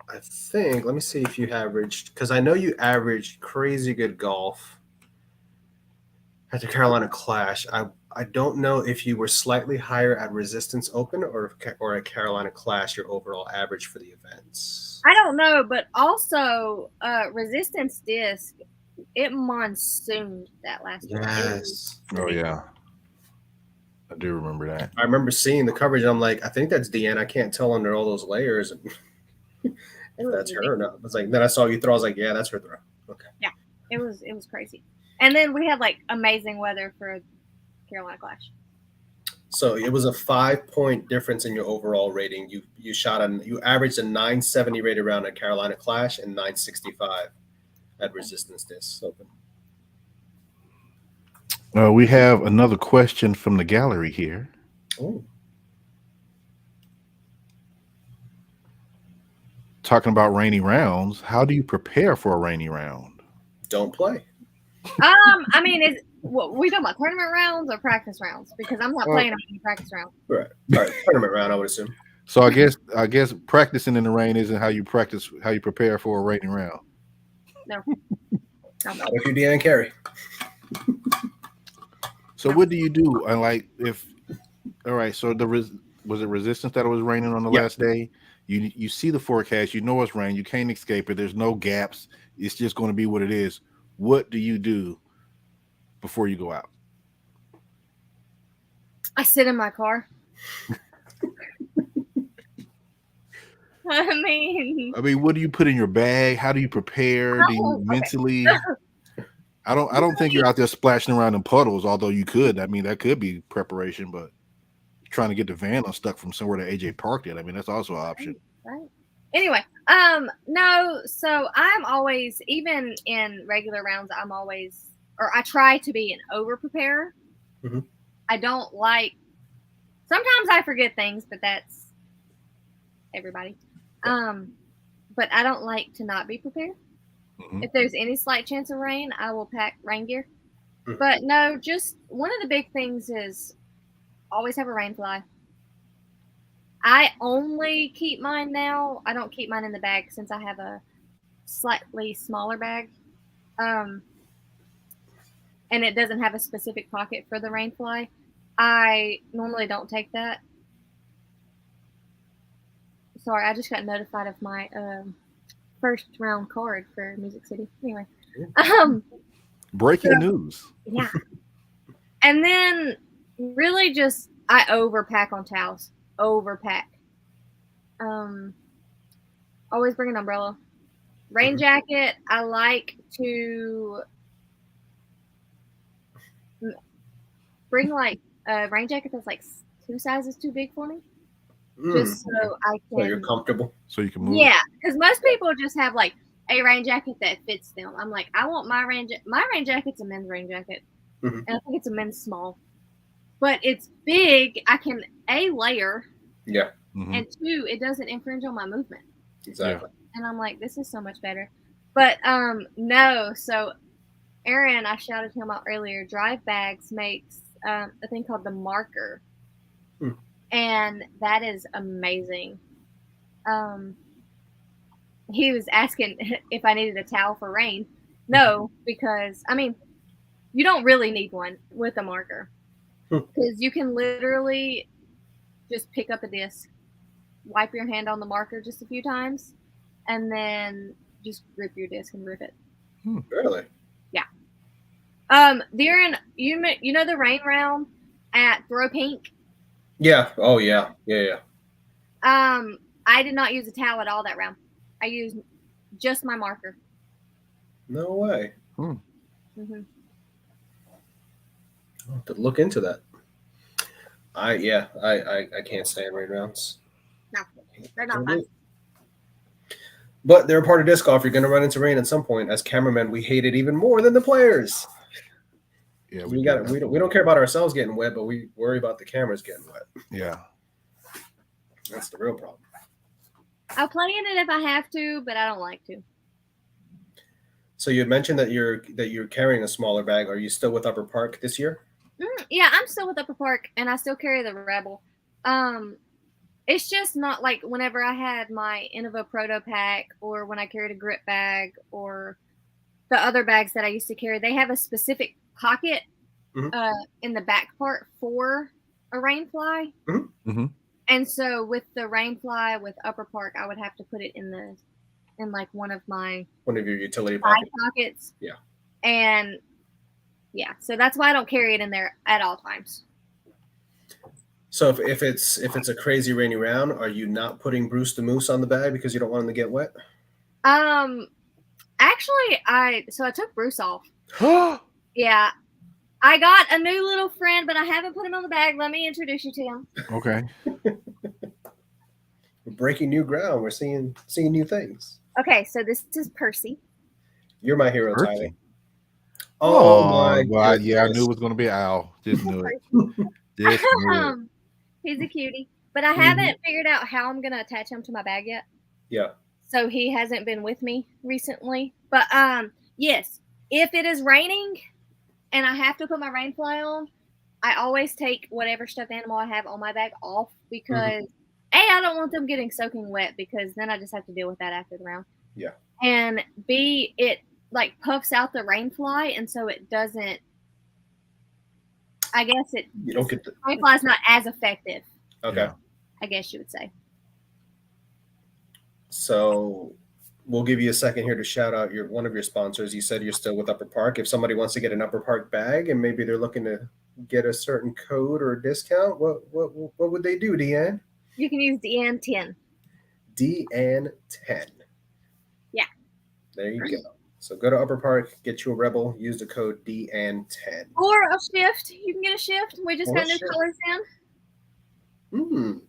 I think. Let me see if you averaged, because I know you averaged crazy good golf at the Carolina Clash. I don't know if you were slightly higher at Resistance Open or at Carolina Clash, your overall average for the events. I don't know, but also Resistance Disc, it monsooned that last year. Yes. Oh yeah. I do remember that. I remember seeing the coverage and I'm like, I think that's Deann. I can't tell under all those layers if that's her or not. It's like, then I saw you throw, I was like, yeah, that's her throw. Okay. Yeah. It was crazy. And then we had like amazing weather for Carolina Clash. So it was a 5-point difference in your overall rating. You averaged a 970 rated round at Carolina Clash and 965 at Resistance Disc Open. We have another question from the gallery here. Oh. Talking about rainy rounds, how do you prepare for a rainy round? Don't play. I mean, we talking about tournament rounds or practice rounds? Because I'm not playing on any practice rounds. Right. All right. Tournament round, I would assume. So I guess practicing in the rain isn't how you prepare for a rainy round. No. Not if you're Deann Carey. So what do you do? All right, so was it Resistance that it was raining on the last day? You see the forecast, you know it's rain, you can't escape it. There's no gaps. It's just going to be what it is. What do you do before you go out? I sit in my car. I mean, what do you put in your bag? How do you prepare? Do you mentally? I don't think you're out there splashing around in puddles, although you could. I mean, that could be preparation, but trying to get the van unstuck from somewhere that AJ parked it. I mean, that's also an option. Right. Anyway, no, so I'm always, even in regular rounds, I try to be an over preparer. Mm-hmm. I don't sometimes I forget things, but that's everybody. But I don't like to not be prepared. Mm-hmm. If there's any slight chance of rain, I will pack rain gear. Mm-hmm. But no, just one of the big things is always have a rain fly. I only keep mine now. I don't keep mine in the bag since I have a slightly smaller bag. And it doesn't have a specific pocket for the rain fly. I normally don't take that. Sorry, I just got notified of my first round card for Music City. Anyway. Breaking news. Yeah. And then really just I overpack on towels. Overpack. Always bring an umbrella. Rain jacket, I like to bring like a rain jacket that's like 2 sizes too big for me, just so I can. So you're comfortable. So you can move. Yeah, because most people just have like a rain jacket that fits them. I'm like, I want my rain jacket's a men's rain jacket, and I think it's a men's small, but it's big. I can layer. Yeah. And 2, it doesn't infringe on my movement. Exactly. And I'm like, this is so much better. But no, so Aaron, I shouted him out earlier. Drive Bags makes a thing called the marker, and that is amazing. He was asking if I needed a towel for rain. No, because I mean, you don't really need one with a marker because you can literally just pick up a disc, wipe your hand on the marker just a few times, and then just rip your disc and rip it. Really? Yeah. Deann, you know the rain round at Throw Pink? Yeah. Oh yeah. Yeah. I did not use a towel at all that round. I used just my marker. No way. Mm-hmm. I'll have to look into that. I can't stand rain rounds. No, they're not fun. But they're a part of disc golf. You're going to run into rain at some point. As cameramen, we hate it even more than the players. Yeah, we don't care about ourselves getting wet, but we worry about the cameras getting wet. Yeah, that's the real problem. I'll play in it if I have to, but I don't like to. So you had mentioned that you're carrying a smaller bag. Are you still with Upper Park this year? Yeah, I'm still with Upper Park, and I still carry the Rebel. It's just not like whenever I had my Innova Proto Pack, or when I carried a grip bag, or the other bags that I used to carry. They have a specific pocket in the back part for a rain fly. And so with the rain fly with Upper Park, I would have to put it in like one of your utility pockets. Yeah. And yeah, so that's why I don't carry it in there at all times. So if it's a crazy rainy round, are you not putting Bruce the Moose on the bag because you don't want him to get wet? Actually, I took Bruce off. Yeah. I got a new little friend, but I haven't put him on the bag. Let me introduce you to him. Okay. We're breaking new ground. We're seeing new things. Okay, so this is Percy. You're my hero, Percy. Tyler. Oh my God! Yeah, I knew it was going to be Al. Just knew it. Just knew it. He's a cutie, but I haven't figured out how I'm going to attach him to my bag yet. Yeah. So he hasn't been with me recently. But yes, if it is raining and I have to put my rain fly on, I always take whatever stuffed animal I have on my bag off because A, I don't want them getting soaking wet because then I just have to deal with that after the round. Yeah. And B, it like puffs out the rain fly, and so it doesn't. I guess you don't get the rain fly is not as effective. Okay. Yeah. I guess you would say. So we'll give you a second here to shout out one of your sponsors. You said you're still with Upper Park. If somebody wants to get an Upper Park bag and maybe they're looking to get a certain code or a discount, what would they do, Deann? You can use Deann 10. Deann 10. Yeah. There you go. So go to Upper Park, get you a Rebel, use the code Deann 10. Or a shift. You can get a shift. We just got new colors in.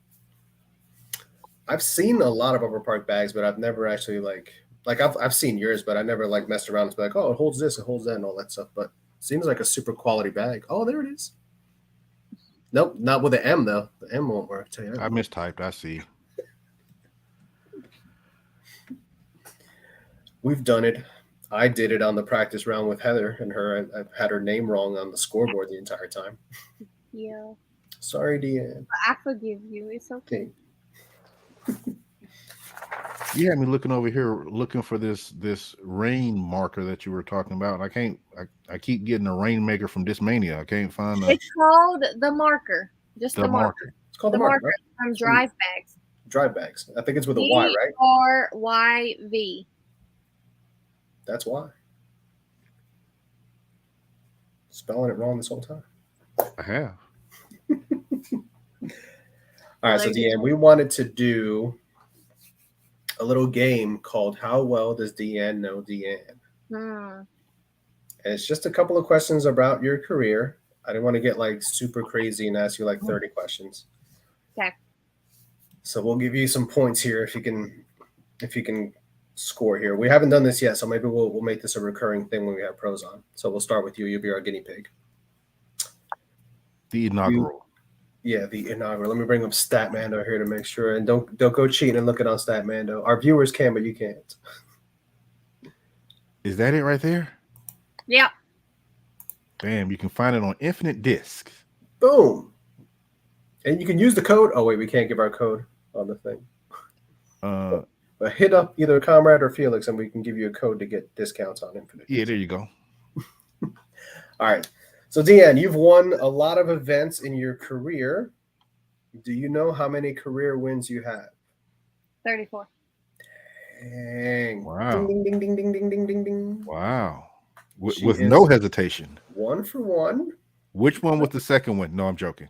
I've seen a lot of Upper Park bags, but I've never actually like I've seen yours, but I never like messed around and be like, oh, it holds this, it holds that, and all that stuff. But it seems like a super quality bag. Oh, there it is. Nope, not with the M though. The M won't work. Tell you that. I mistyped. I see. We've done it. I did it on the practice round with Heather and her. I've had her name wrong on the scoreboard the entire time. Yeah. Sorry, Deann. I forgive you. It's okay. You had me looking over here, looking for this rain marker that you were talking about. I keep getting a rainmaker from Discmania. I can't find it. It's called the marker. Just the marker. It's called the marker, right? From Drive Bags. Drive Bags. I think it's with a Y, right? DRYV. That's why. Spelling it wrong this whole time. I have. All right, so Deann, we wanted to do a little game called How Well Does Deann Know Deann? And it's just a couple of questions about your career. I didn't want to get like super crazy and ask you like 30 questions. Okay. So we'll give you some points here if you can score here. We haven't done this yet, so maybe we'll make this a recurring thing when we have pros on. So we'll start with you. You'll be our guinea pig. The inaugural. Yeah, the inaugural. Let me bring up Statmando here to make sure. And don't go cheating and look it on Statmando. Our viewers can, but you can't. Is that it right there? Yeah. Bam, you can find it on Infinite Disc. Boom. And you can use the code. Oh, wait, we can't give our code on the thing. But hit up either Comrade or Felix, and we can give you a code to get discounts on Infinite. Yeah, there you go. All right. So, Deann, you've won a lot of events in your career. Do you know how many career wins you have? 34. Dang. Wow. Ding, ding, ding, ding, ding, ding, ding, ding. Wow. With no hesitation. 1 for 1. Which one was the second one? No, I'm joking.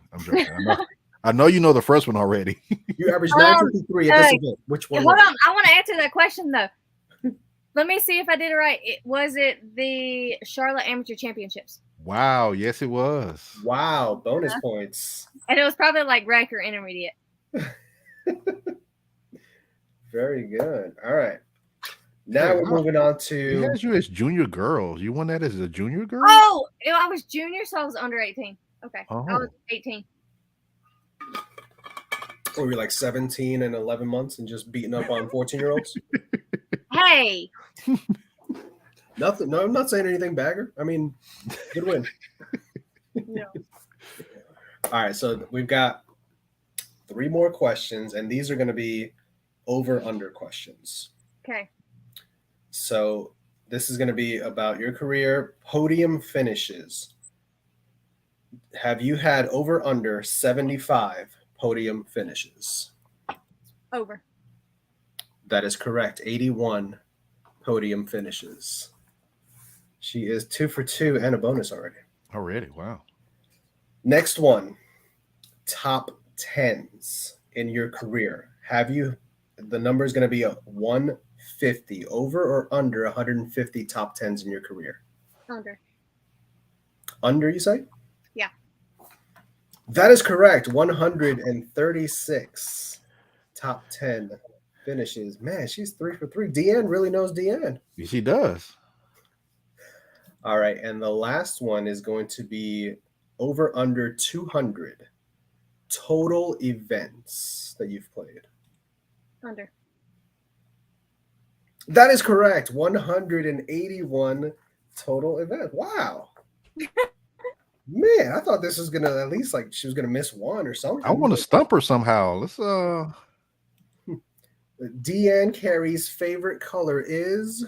I know you know the first one already. You averaged 953 at this event. Which one? Hold on. I want to answer that question, though. Let me see if I did it right. Was it the Charlotte Amateur Championships? Wow. Yes, it was. Wow. Bonus points. And it was probably like rec or intermediate. Very good. All right. Now we're moving on to. He has you as junior girls. You won that as a junior girl? Oh, I was junior, so I was under 18. Okay. Oh. I was 18. So we were like 17 and 11 months and just beating up on 14-year-olds? Hey. Nothing. No, I'm not saying anything, Bagger. I mean, good win. No. All right. So we've got 3 more questions, and these are going to be over-under questions. Okay. So this is going to be about your career podium finishes. Have you had over under 75 podium finishes? Over. That is correct. 81 podium finishes. She is 2 for 2 and a bonus already. Already, wow. Next one, top 10s in your career. Have you, the number is going to be a 150, over or under 150 top 10s in your career? Under. Under, you say? Yeah. That is correct. 136 top 10 finishes. Man, she's 3 for 3. Deann really knows Deann. She does. All right. And the last one is going to be over under 200 total events that you've played. Under. That is correct. 181 total events. Wow. Man, I thought this was gonna at least like she was gonna miss one or something. I want to stump her somehow. Let's Deann Carey's favorite color is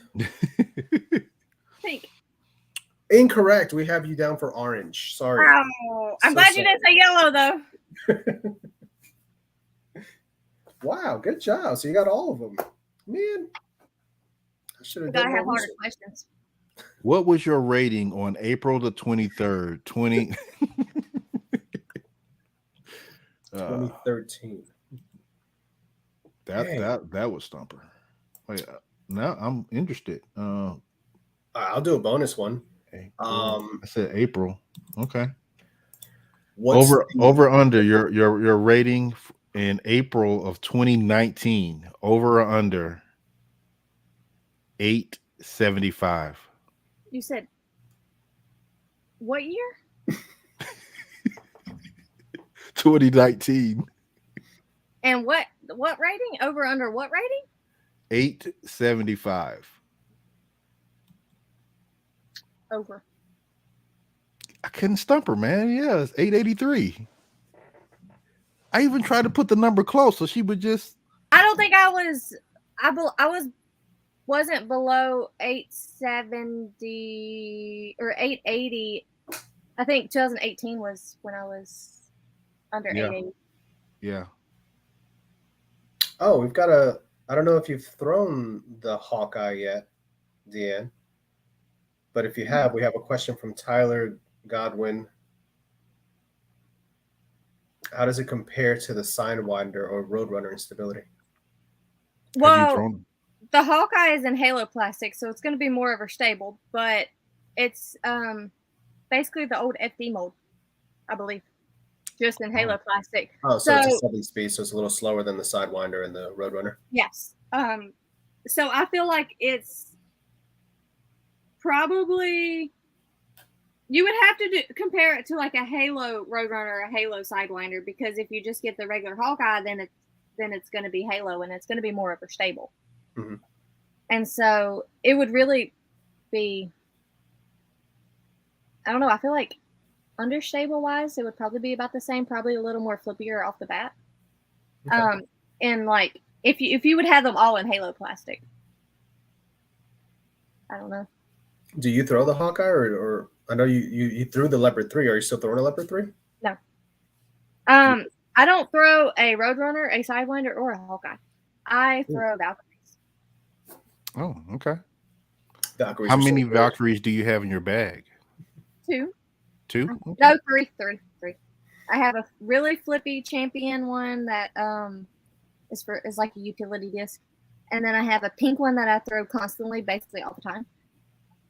Pink. Incorrect. We have you down for orange. Sorry. Oh, I'm glad you didn't say yellow though. Wow, good job. So you got all of them. Man. I should have done Gotta have more harder research. questions. What was your rating on April the 23rd, 2013. That was stumper. Wait, now I'm interested. I'll do a bonus one. I said April. Okay. What's over under your rating in April of 2019. Over or under 875. You said what year? 2019. And what rating? Over under what rating? 875. Over. I couldn't stump her, man. Yeah, it's 883. I even tried to put the number close so she would just. I don't think I was. Wasn't below 870 or 880. I think 2018 was when I was under 880. Yeah. Oh, we've got I don't know if you've thrown the Hawkeye yet, Deann. But if you have, we have a question from Tyler Godwin. How does it compare to the Sidewinder or Roadrunner in stability? Well, the Hawkeye is in Halo plastic, so it's going to be more of a stable, but it's basically the old FD mold. I believe, just in Halo plastic. Oh, so it's a 7-speed, so it's a little slower than the Sidewinder and the Roadrunner. Yes. So I feel like it's probably, you would have to compare it to like a Halo Roadrunner or a Halo Sidewinder, because if you just get the regular Hawkeye, then it's going to be Halo, and it's going to be more overstable. Mm-hmm. And so it would really be, I don't know, I feel like understable wise, it would probably be about the same, probably a little more flippier off the bat. Okay. And like if you would have them all in Halo plastic, I don't know. Do you throw the Hawkeye, or I know you threw the Leopard 3? Are you still throwing a Leopard 3? No. I don't throw a Roadrunner, a Sidewinder, or a Hawkeye. I throw Valkyries. Oh, okay. Valkyries. How many Valkyries do you have in your bag? 2. Okay. No, 3. I have a really flippy champion one that is like a utility disc, and then I have a pink one that I throw constantly, basically all the time,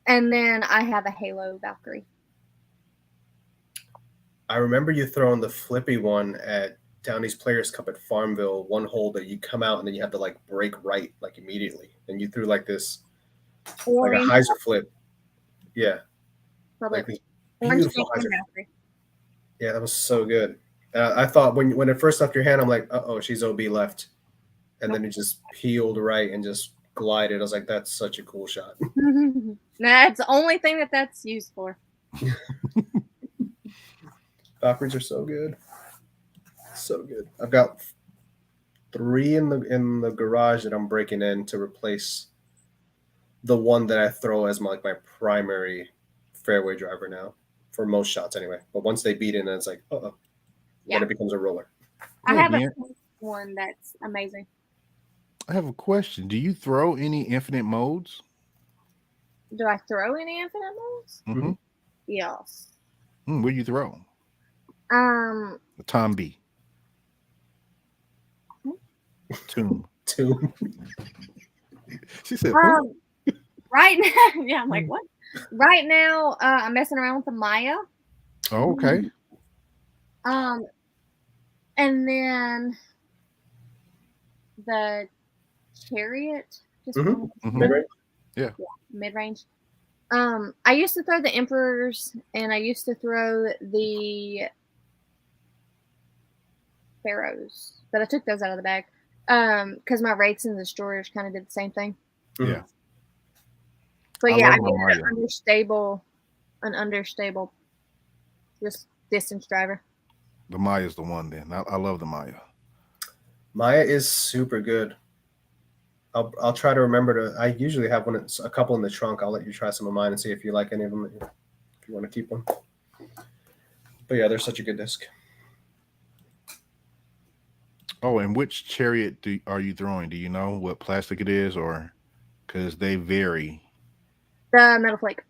and then I have a Halo Valkyrie. I remember you throwing the flippy one at Downey's Players Cup at Farmville, one hole that you come out and then you have to like break right like immediately, and you threw like this like a hyzer flip. Yeah. Probably. Like beautiful hyzer. Yeah, that was so good. I thought when it first left your hand, I'm like, she's OB left. And then it just peeled right and just glided. I was like, that's such a cool shot. That's the only thing that's used for. Valkyries are so good. So good. I've got 3 in the garage that I'm breaking in to replace the one that I throw as my primary fairway driver now, for most shots anyway. But once they beat in, it's like, then it becomes a roller. I have a one that's amazing. I have a question. Do you throw any infinite modes? Do I throw any infinite modes? Mm-hmm. Yes. Where do you throw? Tom B. Tomb. She said, right now, yeah, I'm like, what? Right now, I'm messing around with the Maya. Oh, okay. And then the Chariot. Just mid-range? Yeah, mid-range. I used to throw the Emperors, and I used to throw the Pharaohs, but I took those out of the bag because my Wraiths and the Destroyers kind of did the same thing. Yeah. But yeah, I need an understable, just distance driver. The Maya is the one then. I love the Maya. Maya is super good. I'll try to remember to. I usually have a couple in the trunk. I'll let you try some of mine and see if you like any of them. If you want to keep one. But yeah, they're such a good disc. Oh, and which Chariot are you throwing? Do you know what plastic it is, or because they vary? The Metal Flake.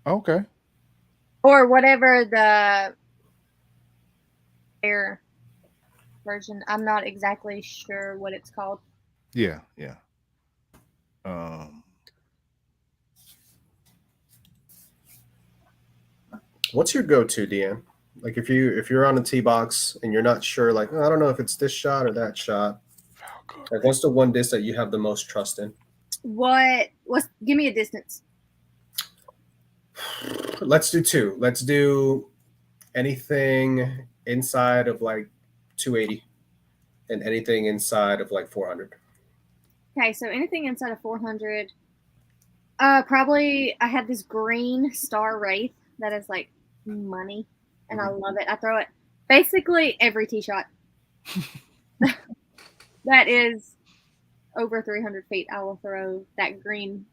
Okay. Or whatever the air version. I'm not exactly sure what it's called. Yeah. What's your go-to, Deann? Like if you're on a tee box and you're not sure, like, I don't know if it's this shot or that shot. Like, what's the one disc that you have the most trust in? Give me a distance. Let's do 2. Let's do anything inside of like 280 and anything inside of like 400. Okay, so anything inside of 400. Probably I have this green Star Wraith that is like money, and I love it. I throw it basically every tee shot. That is over 300 feet. I will throw that green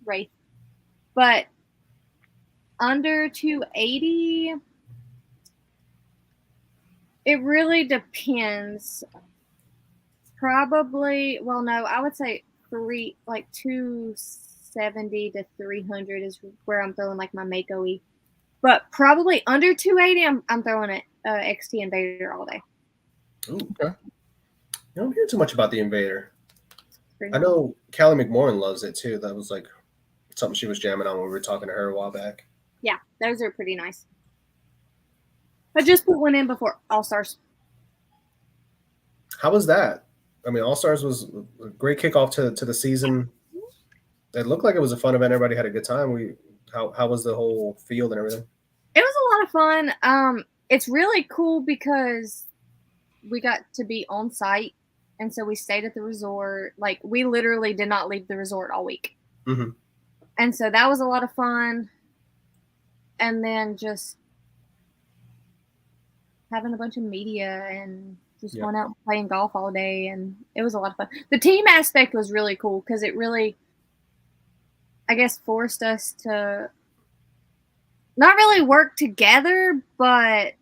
Wraith. But under 280, it really depends. Probably, well, no, I would say 270 to 300 is where I'm throwing like my Mako-y. But probably under 280, I'm throwing it XT Invader all day. Ooh, okay. I don't hear too much about the Invader. I know Callie McMorrin loves it too. That was like something she was jamming on when we were talking to her a while back. Yeah, those are pretty nice. I just put one in before All Stars. How was that? I mean, All Stars was a great kickoff to the season. It looked like it was a fun event. Everybody had a good time. How was the whole field and everything? It was a lot of fun. It's really cool because we got to be on site, and so we stayed at the resort. Like, we literally did not leave the resort all week. Mm-hmm. And so that was a lot of fun. And then just having a bunch of media and just going out and playing golf all day, and it was a lot of fun. The team aspect was really cool because it really, I guess, forced us to not really work together, but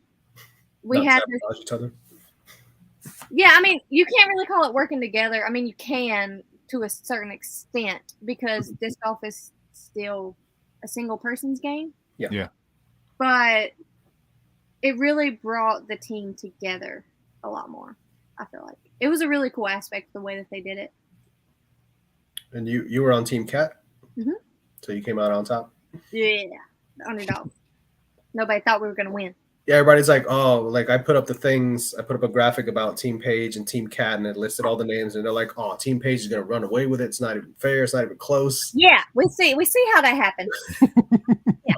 we had to each other. Yeah, I mean, you can't really call it working together. I mean, you can to a certain extent because disc golf is still a single person's game. Yeah. But it really brought the team together a lot more, I feel like. It was a really cool aspect of the way that they did it. And you were on Team Cat? Mm-hmm. So you came out on top? Yeah, the underdog. Nobody thought we were going to win. Yeah, everybody's like, oh, like I put up a graphic about Team Page and Team Cat, and it listed all the names, and they're like, oh, Team Page is going to run away with it. It's not even fair. It's not even close. Yeah, we see how that happened. Yeah.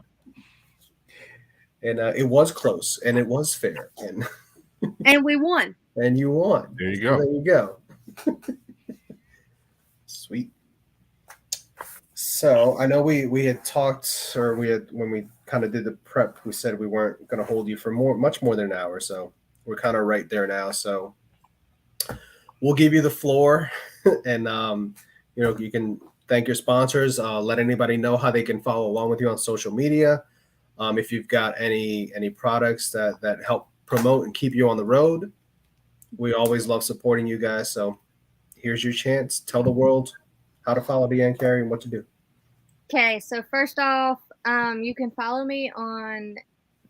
And it was close, and it was fair. And we won. And you won. There you go. There you go. Sweet. So I know we had talked, or when we kind of did the prep, we said we weren't going to hold you for much more than an hour. So we're kind of right there now. So we'll give you the floor, and you can thank your sponsors. Let anybody know how they can follow along with you on social media. If you've got any products that help promote and keep you on the road, we always love supporting you guys. So here's your chance. Tell the world how to follow Deann Carey and what to do. Okay, so first off, you can follow me on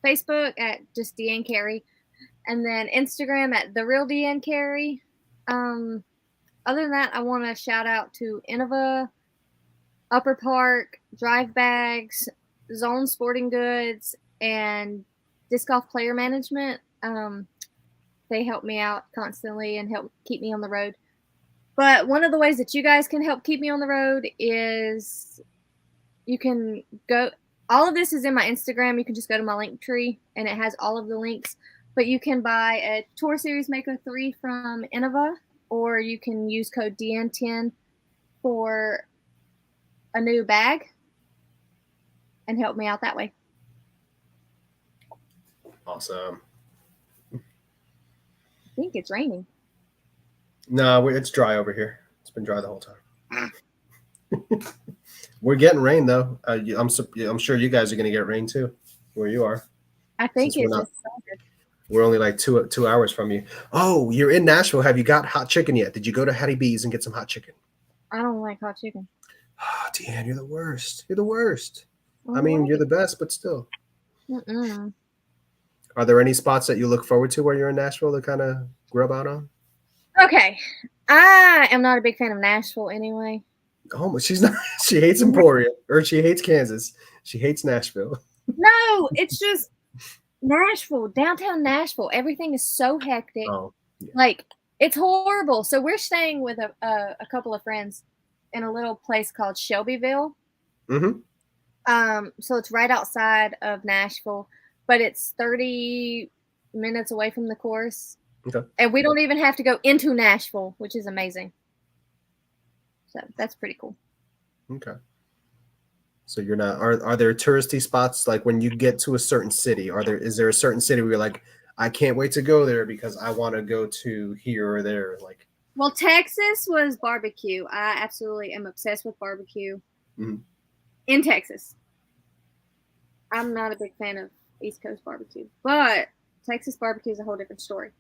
Facebook at just Deann Carey, and then Instagram at The Real Deann Carey. Other than that, I want to shout out to Innova, Upper Park, Drive Bags, Zone Sporting Goods, and Disc Golf Player Management. They help me out constantly and help keep me on the road. But one of the ways that you guys can help keep me on the road is you can go – all of this is in my Instagram. You can just go to my link tree, and it has all of the links. But you can buy a Tour Series Mako 3 from Innova, or you can use code DN10 for a new bag and help me out that way. Awesome. I think it's raining. No, it's dry over here. It's been dry the whole time. We're getting rain though. I'm sure you guys are going to get rain too, where you are. I think it's just started. We're only like two hours from you. Oh, you're in Nashville. Have you got hot chicken yet? Did you go to Hattie B's and get some hot chicken? I don't like hot chicken. Oh, Deann, you're the worst. You're the worst. I mean, you're the best, but still. Mm-mm. Are there any spots that you look forward to where you're in Nashville to kind of grub out on? Okay. I am not a big fan of Nashville anyway. Oh, but she's not. She hates Emporia, or she hates Kansas. She hates Nashville. No, it's just Nashville, downtown Nashville. Everything is so hectic. Oh, yeah. Like, it's horrible. So we're staying with a couple of friends in a little place called Shelbyville. Mm-hmm. So it's right outside of Nashville, but it's 30 minutes away from the course. Okay. And we don't even have to go into Nashville, which is amazing. So that's pretty cool. Okay. So you're not, are there touristy spots, like when you get to a certain city, is there a certain city where you're like, I can't wait to go there because I want to go to here or there? Like, well, Texas was barbecue. I absolutely am obsessed with barbecue in Texas. I'm not a big fan of East Coast barbecue, but Texas barbecue is a whole different story.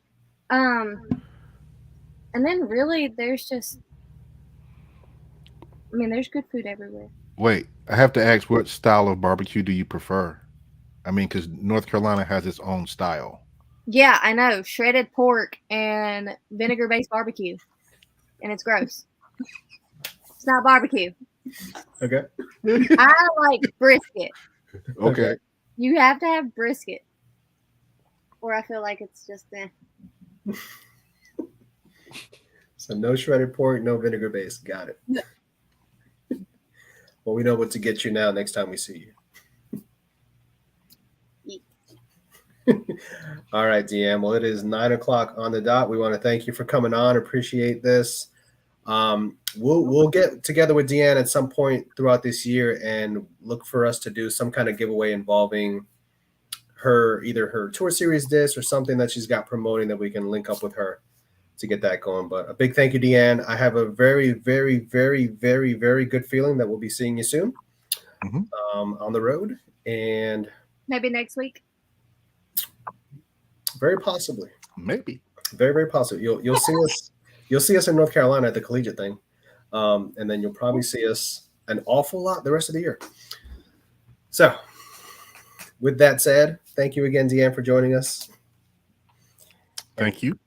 And then really there's just, I mean, there's good food everywhere. Wait, I have to ask, what style of barbecue do you prefer? I mean, because North Carolina has its own style. Yeah, I know. Shredded pork and vinegar-based barbecue. And it's gross. It's not barbecue. okay. I like brisket. Okay. You have to have brisket. or I feel like it's just So no shredded pork, no vinegar base. Got it. Yeah. Well, we know what to get you now next time we see you. All right, Deann. Well, it is 9:00 on the dot. We want to thank you for coming on. Appreciate this. We'll get together with Deann at some point throughout this year and look for us to do some kind of giveaway involving her, either her tour series disc or something that she's got promoting that we can link up with her to get that going. But a big thank you, Deann. I have a very, very, very, very, very good feeling that we'll be seeing you soon on the road, and maybe next week. Very possibly, maybe, very, very possibly. You'll see us. You'll see us in North Carolina at the collegiate thing, and then you'll probably see us an awful lot the rest of the year. So, with that said, thank you again, Deann, for joining us. Thank you.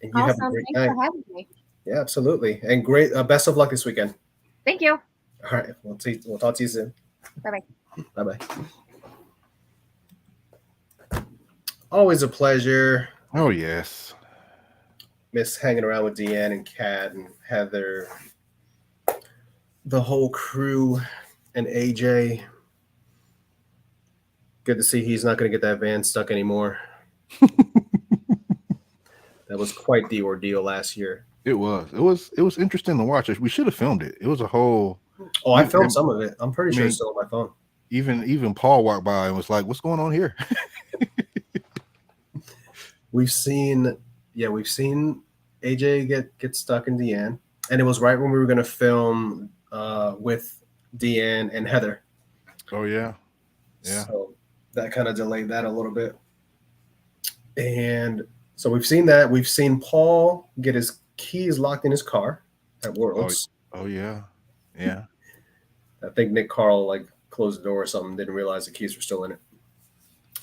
And you have a great Thanks night. for having me. Yeah, absolutely. And great. Best of luck this weekend. Thank you. All right. We'll talk to you soon. Bye-bye. Bye-bye. Always a pleasure. Oh, yes. Miss hanging around with Deann and Kat and Heather, the whole crew, and AJ. Good to see he's not going to get that van stuck anymore. That was quite the ordeal last year. It was interesting to watch. We should have filmed it. It was a whole. Oh, I filmed some of it. I'm pretty sure it's still on my phone. Even Paul walked by and was like, "What's going on here?" We've seen AJ get stuck in Deann, and it was right when we were going to film with Deann and Heather. Oh yeah. So that kind of delayed that a little bit. And so we've seen that. We've seen Paul get his keys locked in his car at Worlds. Oh yeah. I think Nick Carl closed the door or something, didn't realize the keys were still in it.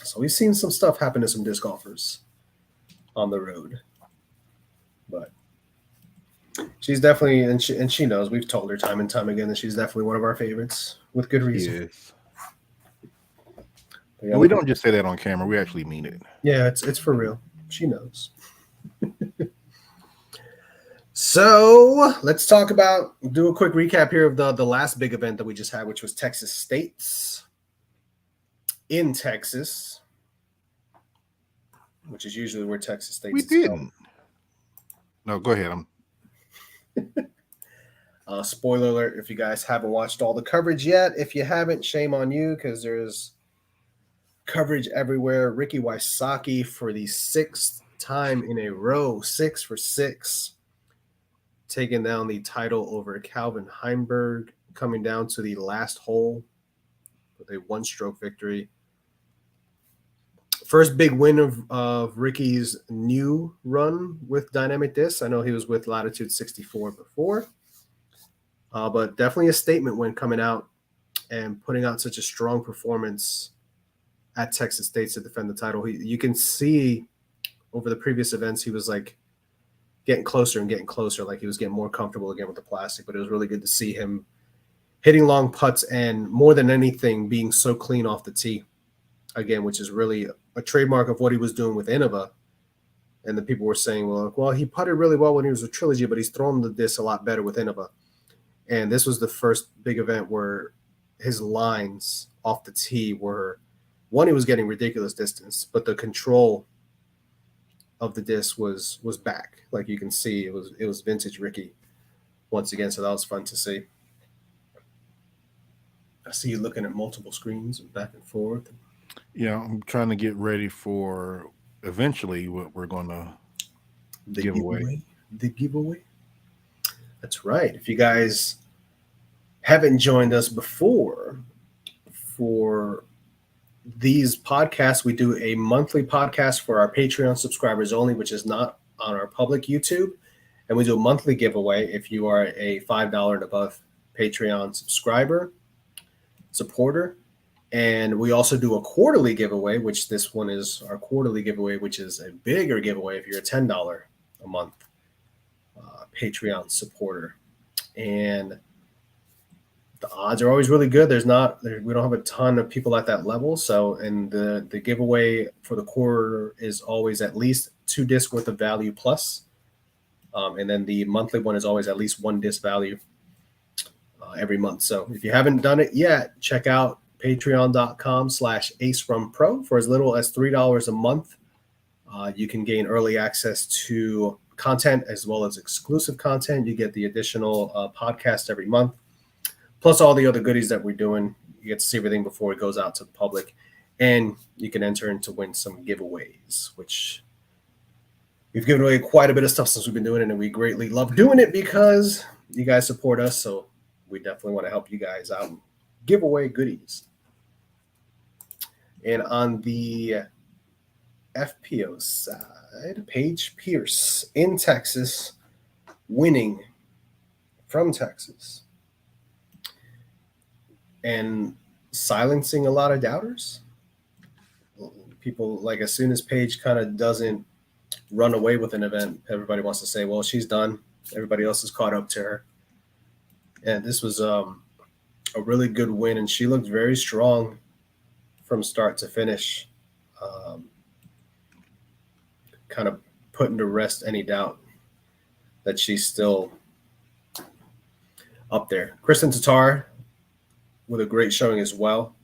So we've seen some stuff happen to some disc golfers on the road. But she's definitely, and she knows, we've told her time and time again that she's definitely one of our favorites with good reason. Yes. Yeah, we don't just say that on camera. We actually mean it. Yeah, it's for real. She knows. So let's do a quick recap here of the last big event that we just had, which was Texas States in Texas, which is usually where Texas State. We didn't. No, go ahead. Spoiler alert, if you guys haven't watched all the coverage yet. If you haven't, shame on you, because there's coverage everywhere. Ricky Wysocki for the 6th time in a row, 6 for 6, taking down the title over Calvin Heimberg, coming down to the last hole with a 1-stroke victory. First big win of Ricky's new run with Dynamic Disc. I know he was with Latitude 64 before, but definitely a statement win coming out and putting out such a strong performance at Texas State to defend the title. You can see over the previous events he was getting closer and getting closer, like he was getting more comfortable again with the plastic. But it was really good to see him hitting long putts and, more than anything, being so clean off the tee again, which is really a trademark of what he was doing with Innova. And the people were saying, well, he putted really well when he was with Trilogy, but he's thrown the disc a lot better with Innova. And this was the first big event where his lines off the tee were, one, he was getting ridiculous distance, but the control of the disc was back. Like you can see, it was vintage Ricky once again. So that was fun to see. I see you looking at multiple screens and back and forth. Yeah, I'm trying to get ready for eventually what we're going to give away. The giveaway. That's right. If you guys haven't joined us before for these podcasts, we do a monthly podcast for our Patreon subscribers only, which is not on our public YouTube. And we do a monthly giveaway if you are a $5 and above Patreon supporter. And we also do a quarterly giveaway, which this one is our quarterly giveaway, which is a bigger giveaway if you're a $10 a month Patreon supporter. And the odds are always really good. We don't have a ton of people at that level. So, and the giveaway for the quarter is always at least 2 discs worth of value plus. And then the monthly one is always at least 1 disc value every month. So if you haven't done it yet, check out patreon.com/AceRunPro for as little as $3 a month. You can gain early access to content as well as exclusive content. You get the additional podcast every month, plus all the other goodies that we're doing. You get to see everything before it goes out to the public, and you can enter in to win some giveaways, which we've given away quite a bit of stuff since we've been doing it, and we greatly love doing it because you guys support us. So we definitely want to help you guys out and give away goodies. And on the FPO side, Paige Pierce in Texas, winning from Texas and silencing a lot of doubters. People, like, as soon as Paige kind of doesn't run away with an event, everybody wants to say, well, she's done. Everybody else is caught up to her. And this was a really good win, and she looked very strong from start to finish. Kind of putting to rest any doubt that she's still up there. Kristen Tatar with a great showing as well.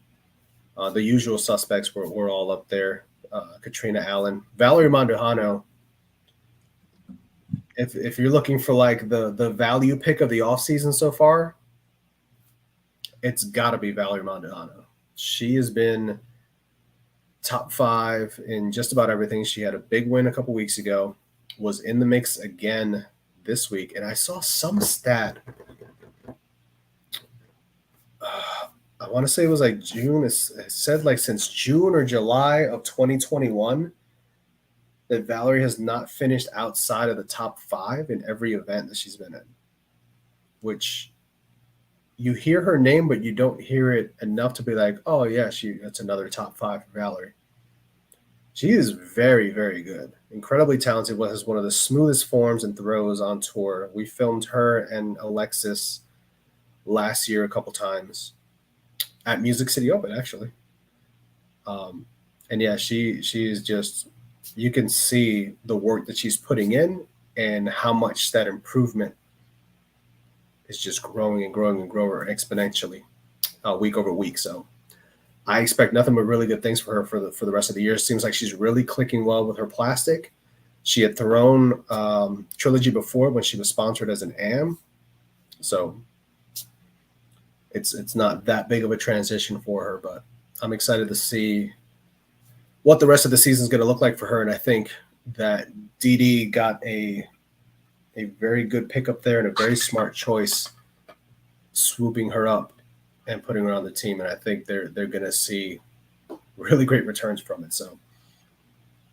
The usual suspects were all up there. Katrina Allen, Valerie Mandujano. If you're looking for like the value pick of the offseason so far, it's got to be Valerie Mandujano. She has been top 5 in just about everything. She had a big win a couple weeks ago, was in the mix again this week, and I saw some stat. I want to say it was like June. It said like since June or July of 2021 that Valerie has not finished outside of the top 5 in every event that she's been in, which you hear her name, but you don't hear it enough to be like, oh yeah, that's another top 5 for Valerie. She is very, very good. Incredibly talented. Has one of the smoothest forms and throws on tour. We filmed her and Alexis last year a couple times at Music City Open, actually. And yeah, she's just, you can see the work that she's putting in and how much that improvement is just growing and growing and growing exponentially week over week. So I expect nothing but really good things for her for the rest of the year. It seems like she's really clicking well with her plastic. She had thrown Trilogy before when she was sponsored as an AM. So it's not that big of a transition for her, but I'm excited to see what the rest of the season is going to look like for her. And I think that Dee got a very good pickup there and a very smart choice, swooping her up and putting her on the team. And I think they're going to see really great returns from it. So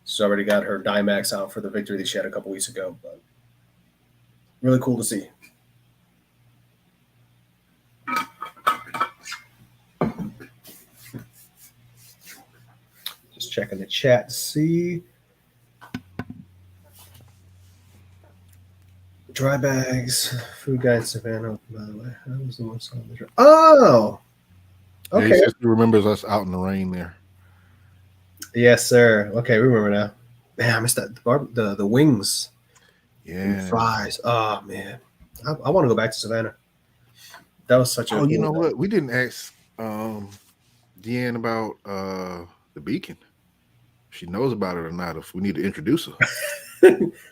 she's already got her Dimax out for the victory that she had a couple weeks ago, but really cool to see. Just checking the chat to see. Dry bags, food guy in Savannah, by the way. I was the one on the dry. Oh, okay. Yeah, he says he remembers us out in the rain there. Yes, sir. Okay, we remember now. Man, I missed that. The wings. Yeah. And fries. Oh, man. I want to go back to Savannah. That was such a cool you know what? We didn't ask Deann about the Beacon. She knows about it or not, if we need to introduce her.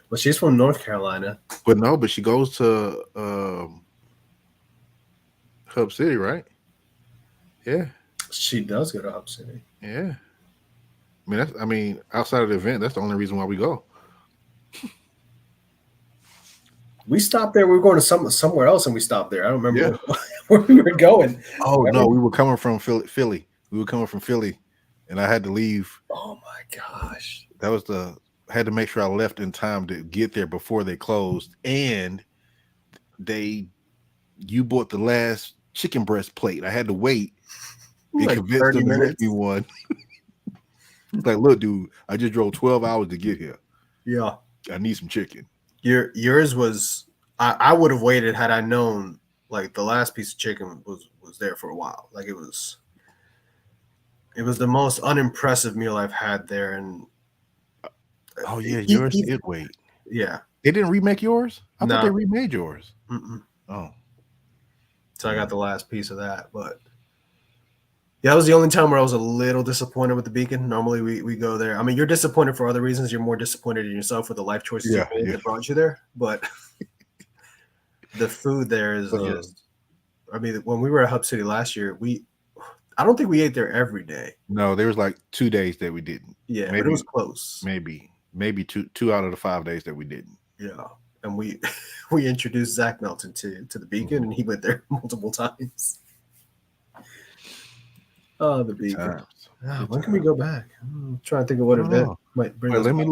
Well, she's from North Carolina. But she goes to Hub City, right? Yeah. She does go to Hub City. Yeah. I mean, outside of the event, that's the only reason why we go. We stopped there. We were going to somewhere else, and we stopped there. I don't remember where we were going. Oh, no, we were coming from Philly. We were coming from Philly, and I had to leave. Oh, my gosh. That was I had to make sure I left in time to get there before they closed. And you bought the last chicken breast plate. I had to wait. They Like convinced 30 them to minutes. make me one. It's like, look, dude, I just drove 12 hours to get here. Yeah. I need some chicken. Yours was, I would have waited had I known Like the last piece of chicken was there for a while. Like it was the most unimpressive meal I've had there. And oh yeah, yours did wait. Yeah, they didn't remake yours. I thought they No. remade yours. Mm-mm. Oh, So I got the last piece of that, but yeah, that was the only time where I was a little disappointed with the Beacon. Normally we go there. I mean, you're disappointed for other reasons. You're more disappointed in yourself with the life choices you made that brought you there. But the food there is just. I mean, when we were at Hub City last year, I don't think we ate there every day. No, there was like 2 days that we didn't. Yeah, maybe, but it was close. Maybe two out of the 5 days that we didn't. Yeah, and we introduced Zach Melton to the Beacon, and he went there multiple times. Oh, the Beacon. When can we go back? I'm trying to think of what event might bring us. Let me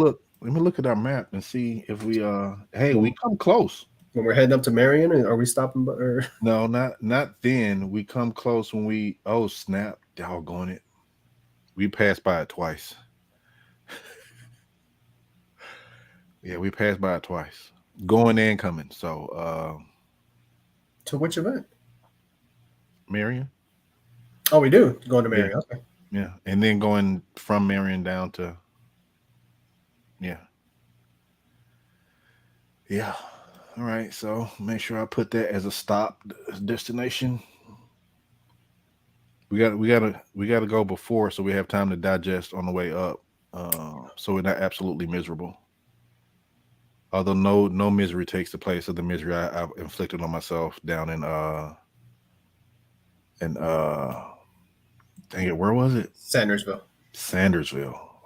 look at our map and see if we hey, we come close. When we're heading up to Marion, are we stopping by, or no, not then. We come close when we snap, doggone it. We passed by it twice. Yeah, we passed by it twice. Going and coming. So to which event? Marion. Oh, we do going to Marion. Yeah. Okay. Yeah, and then going from Marion down to yeah. All right, so make sure I put that as a stop destination. We gotta go before, so we have time to digest on the way up, so we're not absolutely miserable. Although no misery takes the place of the misery I've inflicted on myself down in dang it, where was it? Sandersville.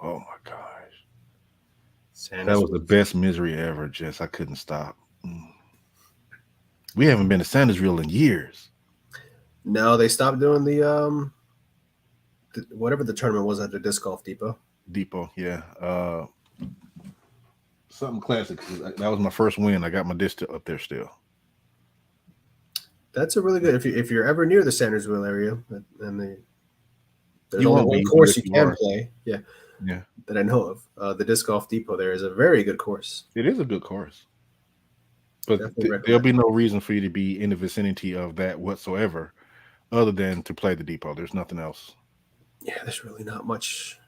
Oh my gosh. That was the best misery ever, Jess. I couldn't stop. We haven't been to Sandersville in years. No, they stopped doing the whatever the tournament was at the disc golf depot. Yeah. Something classic. That was my first win. I got my disc up there still. That's a really good. If you're ever near the Sandersville area, and there's You only won't one be, course but you you can are. play. Yeah. That I know of. The disc golf depot there is a very good course. It is a good course. But Definitely there'll be no reason for you to be in the vicinity of that whatsoever, other than to play the depot. There's nothing else. Yeah, there's really not much.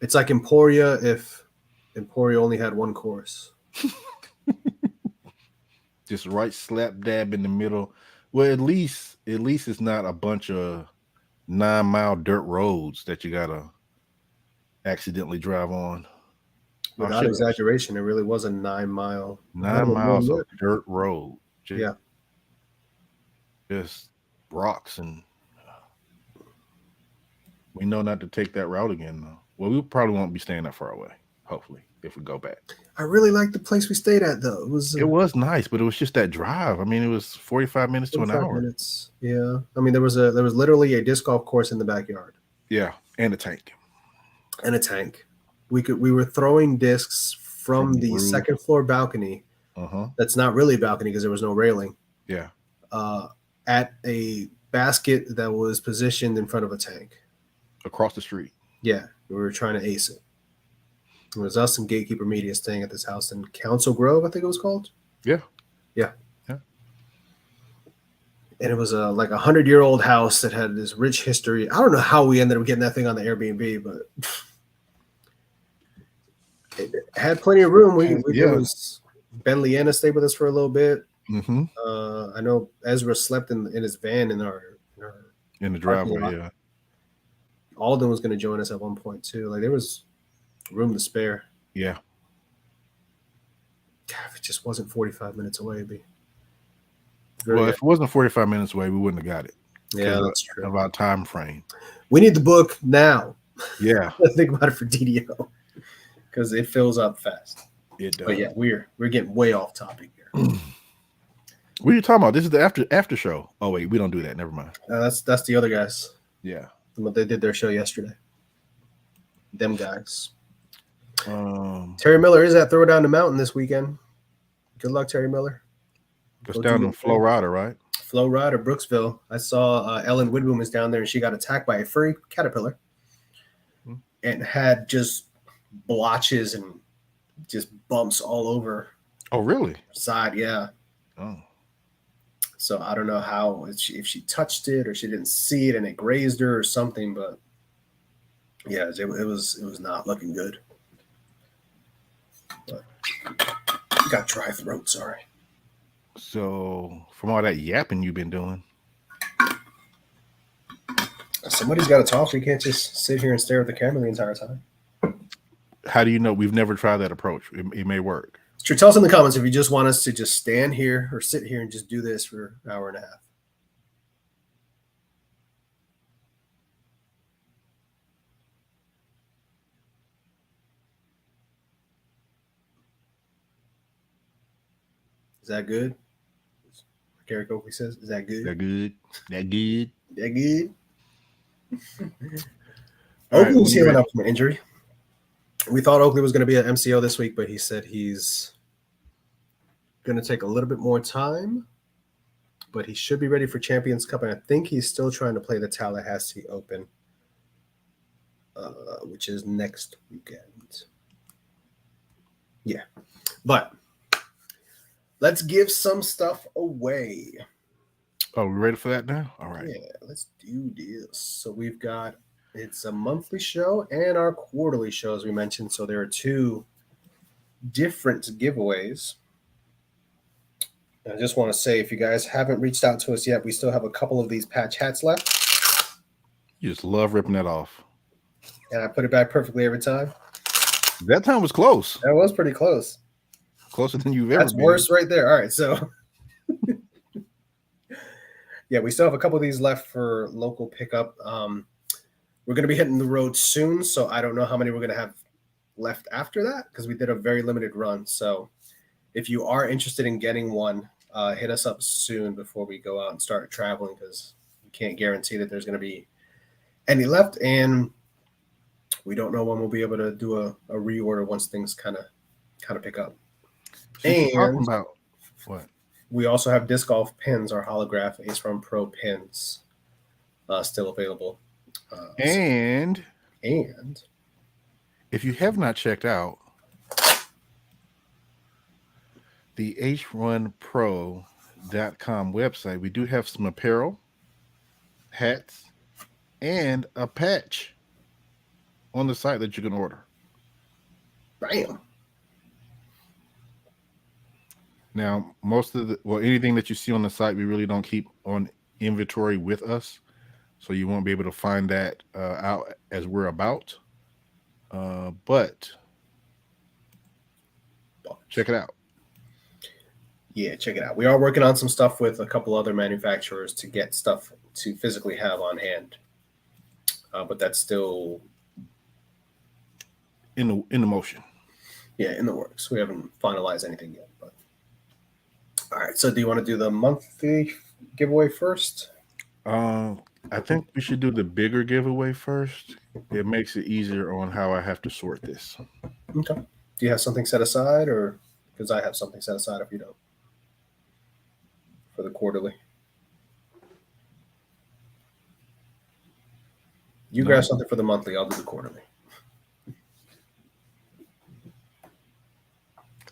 It's like Emporia if Emporia only had one course. Just right slap dab in the middle. Well, at least it's not a bunch of 9-mile dirt roads that you gotta accidentally drive on. Without exaggeration, it really was a 9 mile. 9 miles of dirt road. Yeah. Just rocks, and we know not to take that route again, though. Well, we probably won't be staying that far away, hopefully, if we go back. I really liked the place we stayed at, though. It was nice, but it was just that drive. I mean, it was 45 minutes to an hour. Minutes. Yeah. I mean, there was literally a disc golf course in the backyard. Yeah, and a tank. We were throwing discs from the second floor balcony. That's not really a balcony because there was no railing. Yeah. At a basket that was positioned in front of a tank. Across the street. Yeah. We were trying to ace it. It was us and Gatekeeper Media staying at this house in Council Grove, I think it was called. Yeah. And it was like 100-year-old house that had this rich history. I don't know how we ended up getting that thing on the Airbnb, but it had plenty of room. There was Ben Leanna stayed with us for a little bit. I know Ezra slept in his van in the driveway. Yeah. Alden was going to join us at one point too. Like there was room to spare. Yeah. God, if it just wasn't 45 minutes away, it'd be. Well, if it wasn't 45 minutes away, we wouldn't have got it. Yeah, that's true. Of our time frame. We need the book now. Yeah. Think about it for DDO because it fills up fast. It does. But yeah, we're getting way off topic here. What are you talking about? This is the after show. Oh wait, we don't do that. Never mind. That's the other guys. Yeah. They did their show yesterday. Them guys. Terry Miller is at Throw Down the Mountain this weekend. Good luck, Terry Miller. It's down in Florida, right? Florida, Brooksville. I saw Ellen Widboom is down there, and she got attacked by a furry caterpillar and had just blotches and just bumps all over. Oh, really? Side, yeah. Oh. So I don't know how if she touched it or she didn't see it and it grazed her or something, but yeah, it was not looking good. But got dry throat, sorry. So from all that yapping you've been doing, somebody's got to talk. We can't just sit here and stare at the camera the entire time. how do you know? We've never tried that approach. It may work. It's true. Tell us in the comments if you just want us to just stand here or sit here and just do this for an hour and a half. Is that good? Gary Coakley says, is that good? That good? That good? That good? Oakley's healing up from an injury. We thought Oakley was going to be at MCO this week, but he said he's going to take a little bit more time, but he should be ready for Champions Cup, and I think he's still trying to play the Tallahassee Open, which is next weekend. Yeah, but let's give some stuff away. Oh, we ready for that now? All right. Yeah, let's do this. So we've got, it's a monthly show and our quarterly show, as we mentioned. So there are two different giveaways. I just want to say, if you guys haven't reached out to us yet, we still have a couple of these patch hats left. You just love ripping that off. And I put it back perfectly every time. That time was close. That was pretty close. Closer than you've ever been. That's worse right there. All right, so yeah, we still have a couple of these left for local pickup. We're going to be hitting the road soon, so I don't know how many we're going to have left after that because we did a very limited run. So if you are interested in getting one, hit us up soon before we go out and start traveling, because we can't guarantee that there's going to be any left, and we don't know when we'll be able to do a reorder once things kind of pick up. And about what? We also have disc golf pins, our holograph Ace Run Pro pins, still available. And if you have not checked out the hrunpro.com website, we do have some apparel, hats, and a patch on the site that you can order. Bam. Now, anything that you see on the site, we really don't keep on inventory with us, so you won't be able to find that out as we're about. But check it out. Yeah, check it out. We are working on some stuff with a couple other manufacturers to get stuff to physically have on hand, but that's still in the motion. Yeah, in the works. We haven't finalized anything yet. But all right. So, do you want to do the monthly giveaway first? I think we should do the bigger giveaway first. It makes it easier on how I have to sort this. Okay. Do you have something set aside, or because I have something set aside if you don't, for the quarterly? You grab something for the monthly. I'll do the quarterly.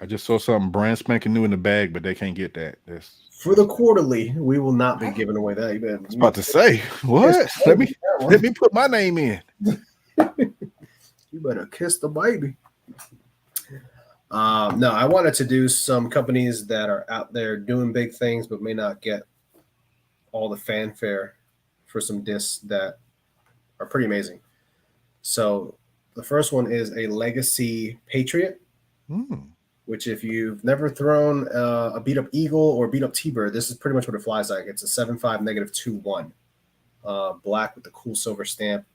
I just saw something brand spanking new in the bag, but they can't get that. For the quarterly, we will not be giving away that. I was about to say, what? Let me put my name in. You better kiss the baby. No, I wanted to do some companies that are out there doing big things, but may not get all the fanfare for some discs that are pretty amazing. So the first one is a Legacy Patriot. Which, if you've never thrown a beat up Eagle or beat up T-Bird, this is pretty much what it flies like. It's a 7.5 -2.1, black with the cool silver stamp.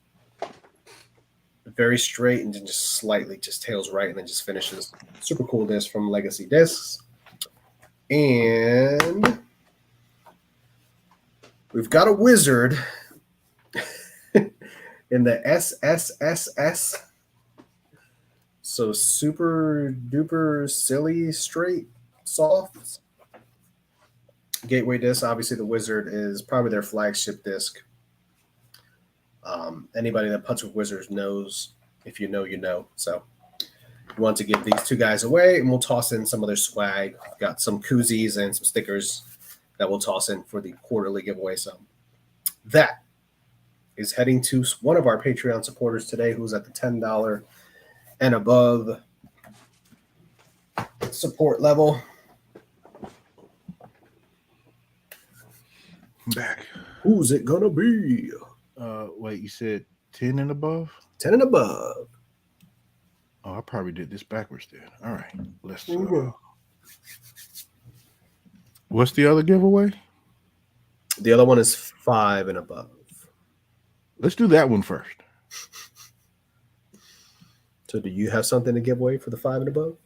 Very straight and then just slightly just tails right and then just finishes. Super cool disc from Legacy Discs. And we've got a Wizard in the SSSS. So super duper silly straight soft gateway disc. Obviously, the Wizard is probably their flagship disc. Anybody that puts with Wizards knows. If you know, you know. So we want to give these two guys away, and we'll toss in some of their swag. We've got some koozies and some stickers that we'll toss in for the quarterly giveaway. So that is heading to one of our Patreon supporters today, who's at the $10 and above support level. I'm back. Who's it gonna be? Wait, you said 10 and above? 10 and above. Oh, I probably did this backwards then. All right, let's. What's the other giveaway? The other one is 5 and above. Let's do that one first. So, do you have something to give away for the 5 and above?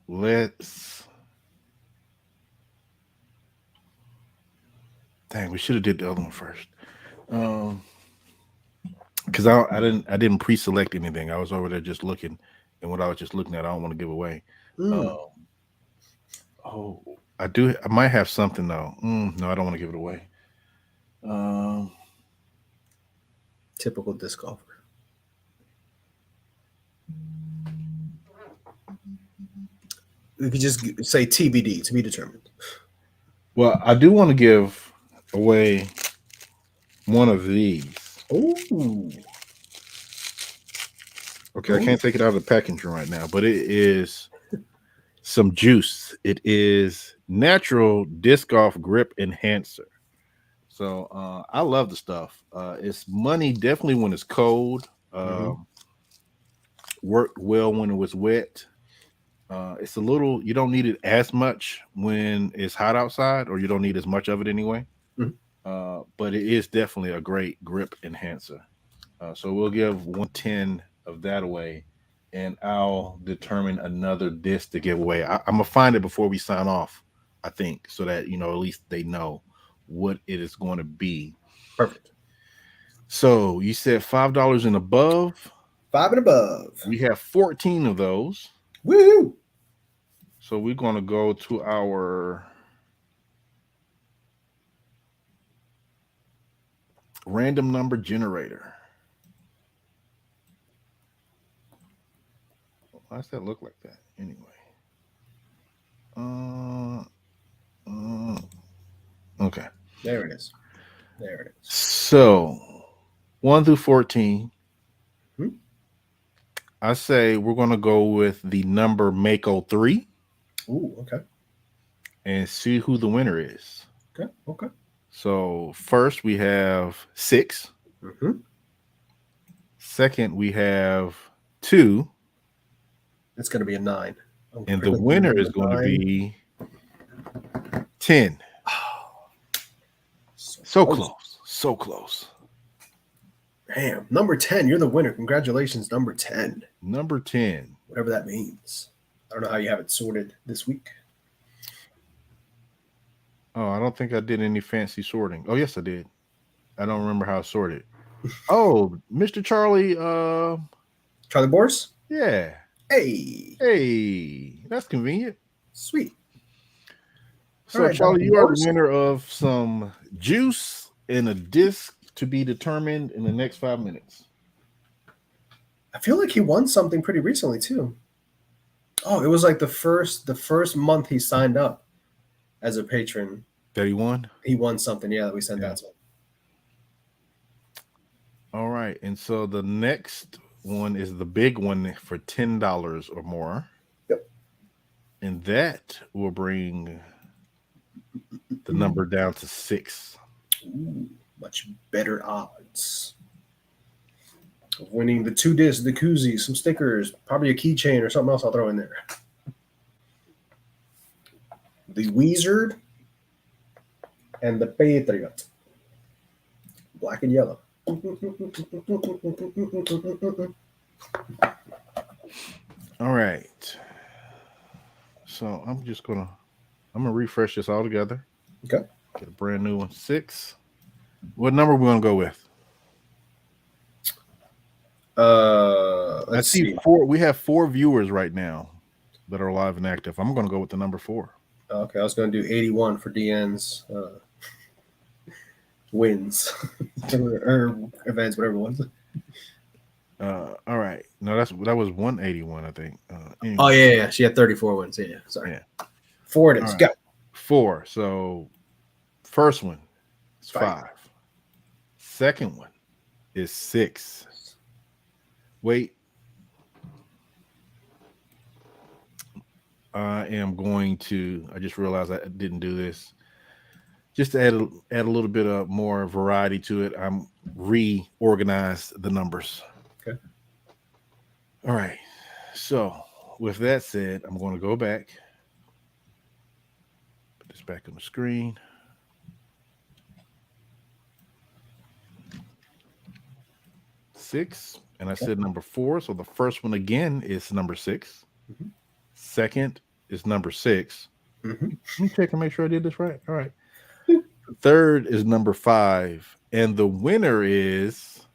Let's. Dang, we should have did the other one first. Because I didn't pre-select anything. I was over there just looking, and what I was just looking at, I don't want to give away. I do. I might have something though. No, I don't want to give it away. Typical disc golfer. We could just say TBD, to be determined. Well, I do want to give away one of these. Ooh. Okay, I can't take it out of the packaging right now, but it is some juice. It is natural disc golf grip enhancer. So I love the stuff. It's money definitely when it's cold. Worked well when it was wet. It's a little, you don't need it as much when it's hot outside, or you don't need as much of it anyway. But it is definitely a great grip enhancer. So we'll give 110 of that away, and I'll determine another disc to give away. I'm gonna find it before we sign off, I think, so that at least they know what it is going to be. Perfect. So you said $5 and above. 5 and above. We have 14 of those. Woo! So we're going to go to our random number generator. Why does that look like that anyway? Okay. There it is. So 1 through 14. I say we're going to go with the number Mako 3. Ooh, okay. And see who the winner is. Okay. So first we have 6. Second we have 2. It's going to be a 9. And the winner is going to be 10. So close. So close. Damn. Number 10. You're the winner. Congratulations, number 10. Number 10. Whatever that means. I don't know how you have it sorted this week. Oh, I don't think I did any fancy sorting. Oh, yes, I did. I don't remember how I sorted. Oh, Mr. Charlie. Charlie Boris? Yeah. Hey. That's convenient. Sweet. So, right, Charlie, you are the winner of some juice and a disc to be determined in the next 5 minutes. I feel like he won something pretty recently, too. Oh, it was like the first month he signed up as a patron. That he won? He won something, that we sent out to him. All right. And so the next one is the big one for $10 or more. Yep. And that will bring the number down to 6. Ooh, much better odds of winning the 2 discs, the koozie, some stickers, probably a keychain or something else I'll throw in there. The Wizard and the Patriot. Black and yellow. All right. So I'm gonna refresh this all together. Okay. Get a brand new one. 6. What number are we gonna go with? Let's see. 4. We have 4 viewers right now that are live and active. I'm gonna go with the number 4. Okay, I was gonna do 81 for Deann's wins or events, whatever it was. All right. No, that was 181, I think. Anyway. Oh yeah, she had 34 wins. Yeah, sorry. Yeah. 4 it is. All Go. right. 4. So first one is 5. Second one is 6. Wait. I am going to. I just realized I didn't do this. Just to add a little bit of more variety to it, I'm reorganized the numbers. Okay. All right. So with that said, I'm going to go back. Put this back on the screen. Six, and I said number 4. So the first one again is number 6. Mm-hmm. Second is number 6. Mm-hmm. Let me check and make sure I did this right. All right. Third is number 5, and the winner is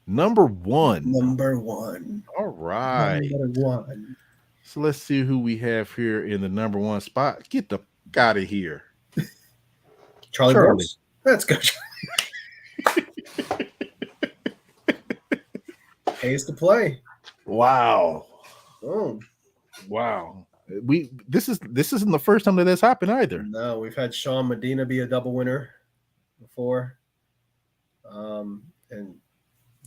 number 1. Number 1. All right. Number 1. So let's see who we have here in the number 1 spot. Get the out of here, Charlie. Bors. Let's go. Pays to play. Wow. Oh. Wow. This isn't the first time that that's happened either. No, we've had Sean Medina be a double winner before. And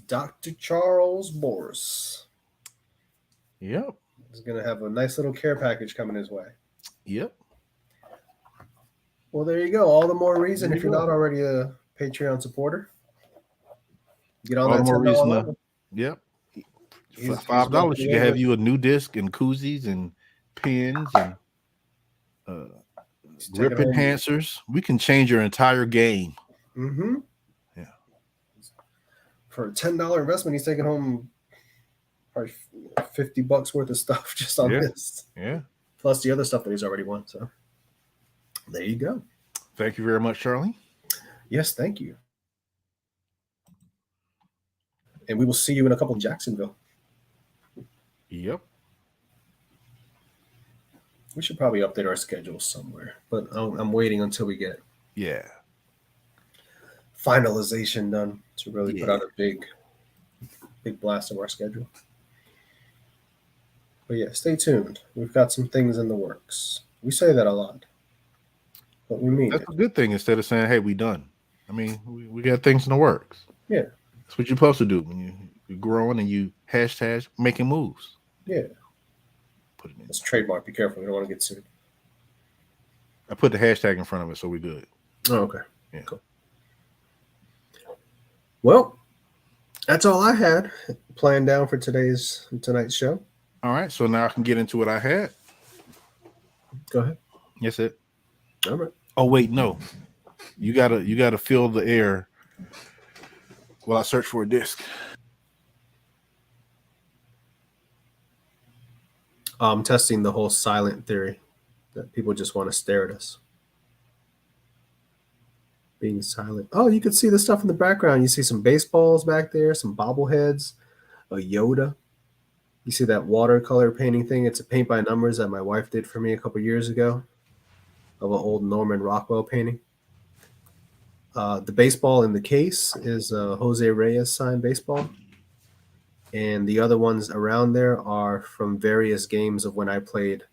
Dr. Charles Bors. Yep. He's going to have a nice little care package coming his way. Yep. Well, there you go. All the more reason, if you're not already a Patreon supporter, get on that $10 level. Yep. For $5, you can have you a new disc and koozies and pins and grip enhancers. We can change your entire game. Mm-hmm. Yeah. For a $10 investment, he's taking home probably $50 worth of stuff just on this. Yeah. Plus the other stuff that he's already won. So there you go. Thank you very much, Charlie. Yes, thank you. And we will see you in a couple in Jacksonville. Yep. We should probably update our schedule somewhere, but I'm waiting until we get finalization done to really put out a big blast of our schedule. But yeah, stay tuned. We've got some things in the works. We say that a lot, but we mean that's a good thing instead of saying, "Hey, we done." I mean, we got things in the works. Yeah, that's what you're supposed to do when you're growing and you hashtag making moves. Yeah. Put it in. It's trademark. Be careful. You don't want to get sued. I put the hashtag in front of it, so we're good. Oh, okay. Yeah. Cool. Well, that's all I had planned down for tonight's show. All right. So now I can get into what I had. Go ahead. Yes, it. All right. Oh, wait, no. You gotta fill the air while I search for a disc. I'm testing the whole silent theory that people just want to stare at us. Being silent. Oh, you can see the stuff in the background. You see some baseballs back there, some bobbleheads, a Yoda. You see that watercolor painting thing? It's a paint by numbers that my wife did for me a couple years ago of an old Norman Rockwell painting. The baseball in the case is a Jose Reyes signed baseball. And the other ones around there are from various games of when I played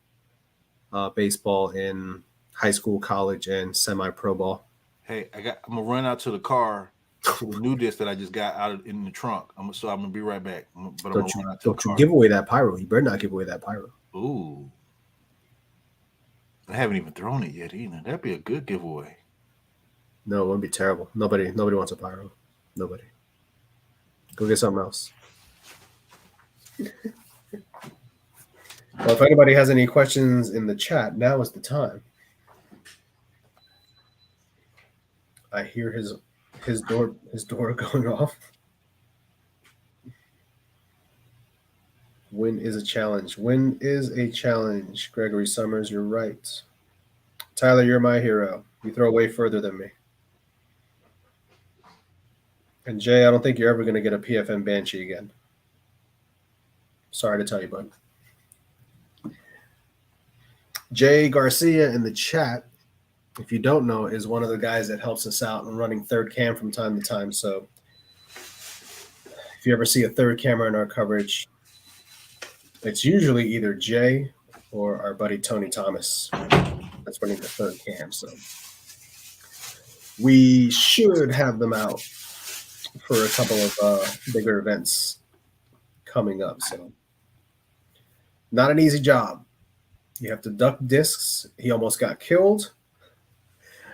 baseball in high school, college, and semi-pro ball. Hey, I'm gonna run out to the car to the new disc that I just got out in the trunk. I'm gonna be right back. But don't you give away that pyro? You better not give away that pyro. Ooh, I haven't even thrown it yet either. That'd be a good giveaway. No, it wouldn't be terrible. Nobody wants a pyro. Nobody. Go get something else. Well, if anybody has any questions in the chat, now is the time. I hear his door going off. Win is a challenge. Win is a challenge. Gregory Summers, you're right. Tyler, you're my hero. You throw way further than me. And Jay, I don't think you're ever going to get a PFM Banshee again. Sorry to tell you, bud. Jay Garcia in the chat, if you don't know, is one of the guys that helps us out in running third cam from time to time. So if you ever see a third camera in our coverage, it's usually either Jay for our buddy Tony Thomas. That's running the third cam, so we should have them out for a couple of bigger events coming up. So not an easy job. You have to duck discs. He almost got killed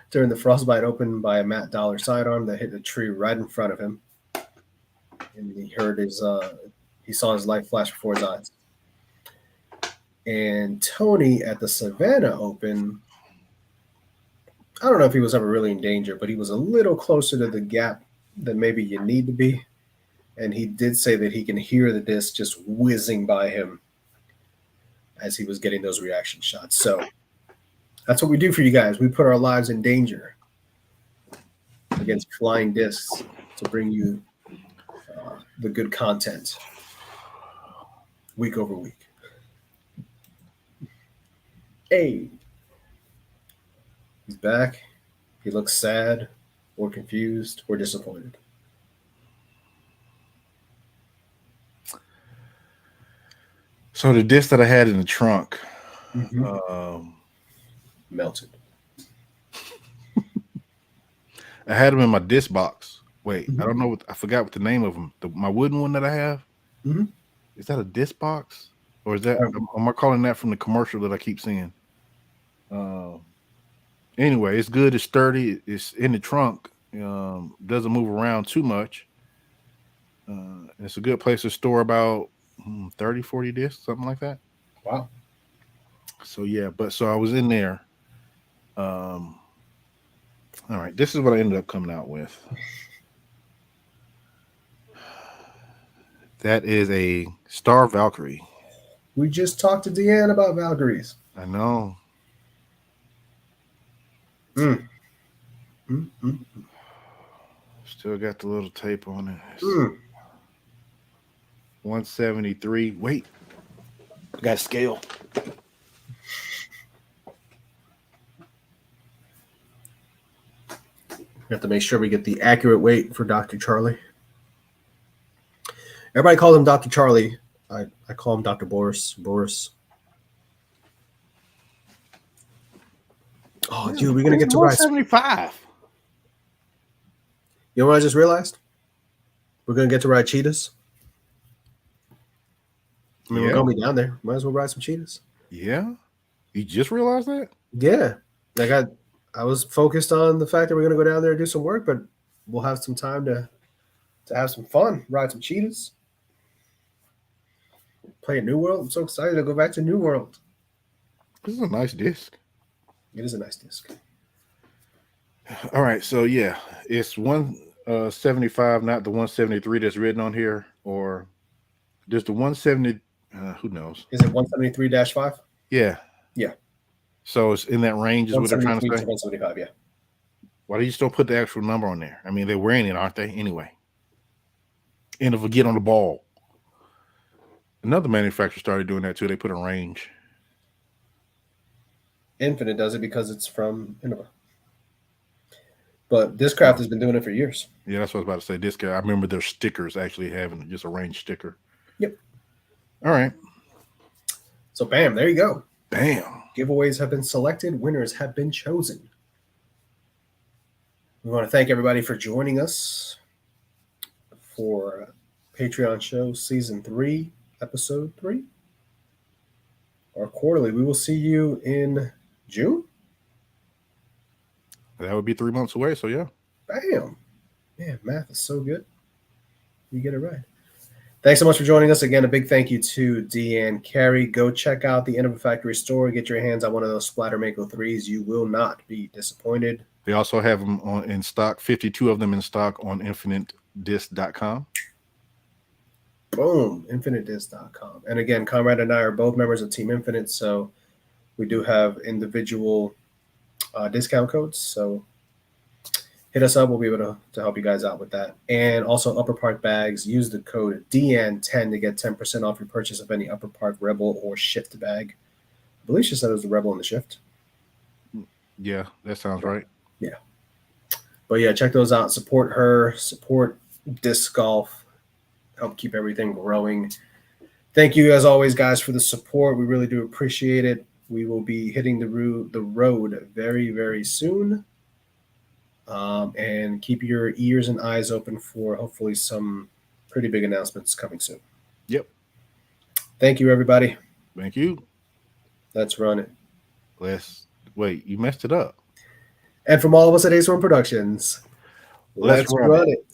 during the Frostbite Open by a Matt Dollar sidearm that hit a tree right in front of him. And he heard he saw his life flash before his eyes. And Tony at the Savannah Open, I don't know if he was ever really in danger, but he was a little closer to the gap than maybe you need to be. And he did say that he can hear the disc just whizzing by him as he was getting those reaction shots. So that's what we do for you guys. We put our lives in danger against flying discs to bring you the good content week over week. Hey, he's back. He looks sad or confused or disappointed. So the disc that I had in the trunk melted. I had them in my disc box. Wait, I don't know I forgot what the name of them. My wooden one that I have. Is that a disc box, or is that? Am I calling that from the commercial that I keep seeing? Anyway, it's good. It's sturdy. It's in the trunk. Doesn't move around too much. It's a good place to store about 30, 40 discs, something like that. Wow. So yeah, so I was in there. All right, this is what I ended up coming out with. That is a Star Valkyrie. We just talked to Deann about Valkyries. I know. Still got the little tape on it. 173. Wait, I got a scale. We have to make sure we get the accurate weight for Dr. Charlie. Everybody calls him Dr. Charlie. I call him Dr. Boris. Oh, dude, we're going to get to rice. 175. You know what I just realized? We're going to get to ride cheetahs. I mean, we're going to be down there. Might as well ride some cheetahs. Yeah? You just realized that? Yeah. Like I was focused on the fact that we're going to go down there and do some work, but we'll have some time to have some fun, ride some cheetahs, play at New World. I'm so excited to go back to New World. This is a nice disc. It is a nice disc. All right, so yeah, it's 175, not the 173 that's written on here, or just the 170. Who knows? Is it 173-5? Yeah. Yeah. So it's in that range, is what they're trying to say. 175, yeah. Why do you still put the actual number on there? I mean, they're wearing it, aren't they? Anyway. And if we get on the ball. Another manufacturer started doing that too. They put a range. Infinite does it because it's from Innova. But Discraft has been doing it for years. Yeah, that's what I was about to say. Discraft. I remember their stickers actually having just a range sticker. Yep. All right. So bam, there you go. Bam. Giveaways have been selected. Winners have been chosen. We want to thank everybody for joining us for Patreon show season 3, episode 3. Our quarterly. We will see you in June. That would be 3 months away. So yeah. Bam. Man, math is so good. You get it right. Thanks so much for joining us. Again, a big thank you to Deann Carey. Go check out the Innova Factory store. Get your hands on one of those Splatter Mako 3s. You will not be disappointed. They also have them in stock, 52 of them in stock on infinitedisc.com. Boom, infinitedisc.com. And again, Conrad and I are both members of Team Infinite, so we do have individual discount codes. So hit us up. We'll be able to help you guys out with that. And also Upper Park bags. Use the code DN10 to get 10% off your purchase of any Upper Park Rebel or Shift bag. I believe she said it was the Rebel and the Shift. Yeah, that sounds right. Yeah. But yeah, check those out. Support her. Support disc golf. Help keep everything growing. Thank you, as always, guys, for the support. We really do appreciate it. We will be hitting the road very, very soon. And keep your ears and eyes open for hopefully some pretty big announcements coming soon. Yep. Thank you, everybody. Thank you. Let's run it. Wait, you messed it up. And from all of us at Ace One Productions, let's run it.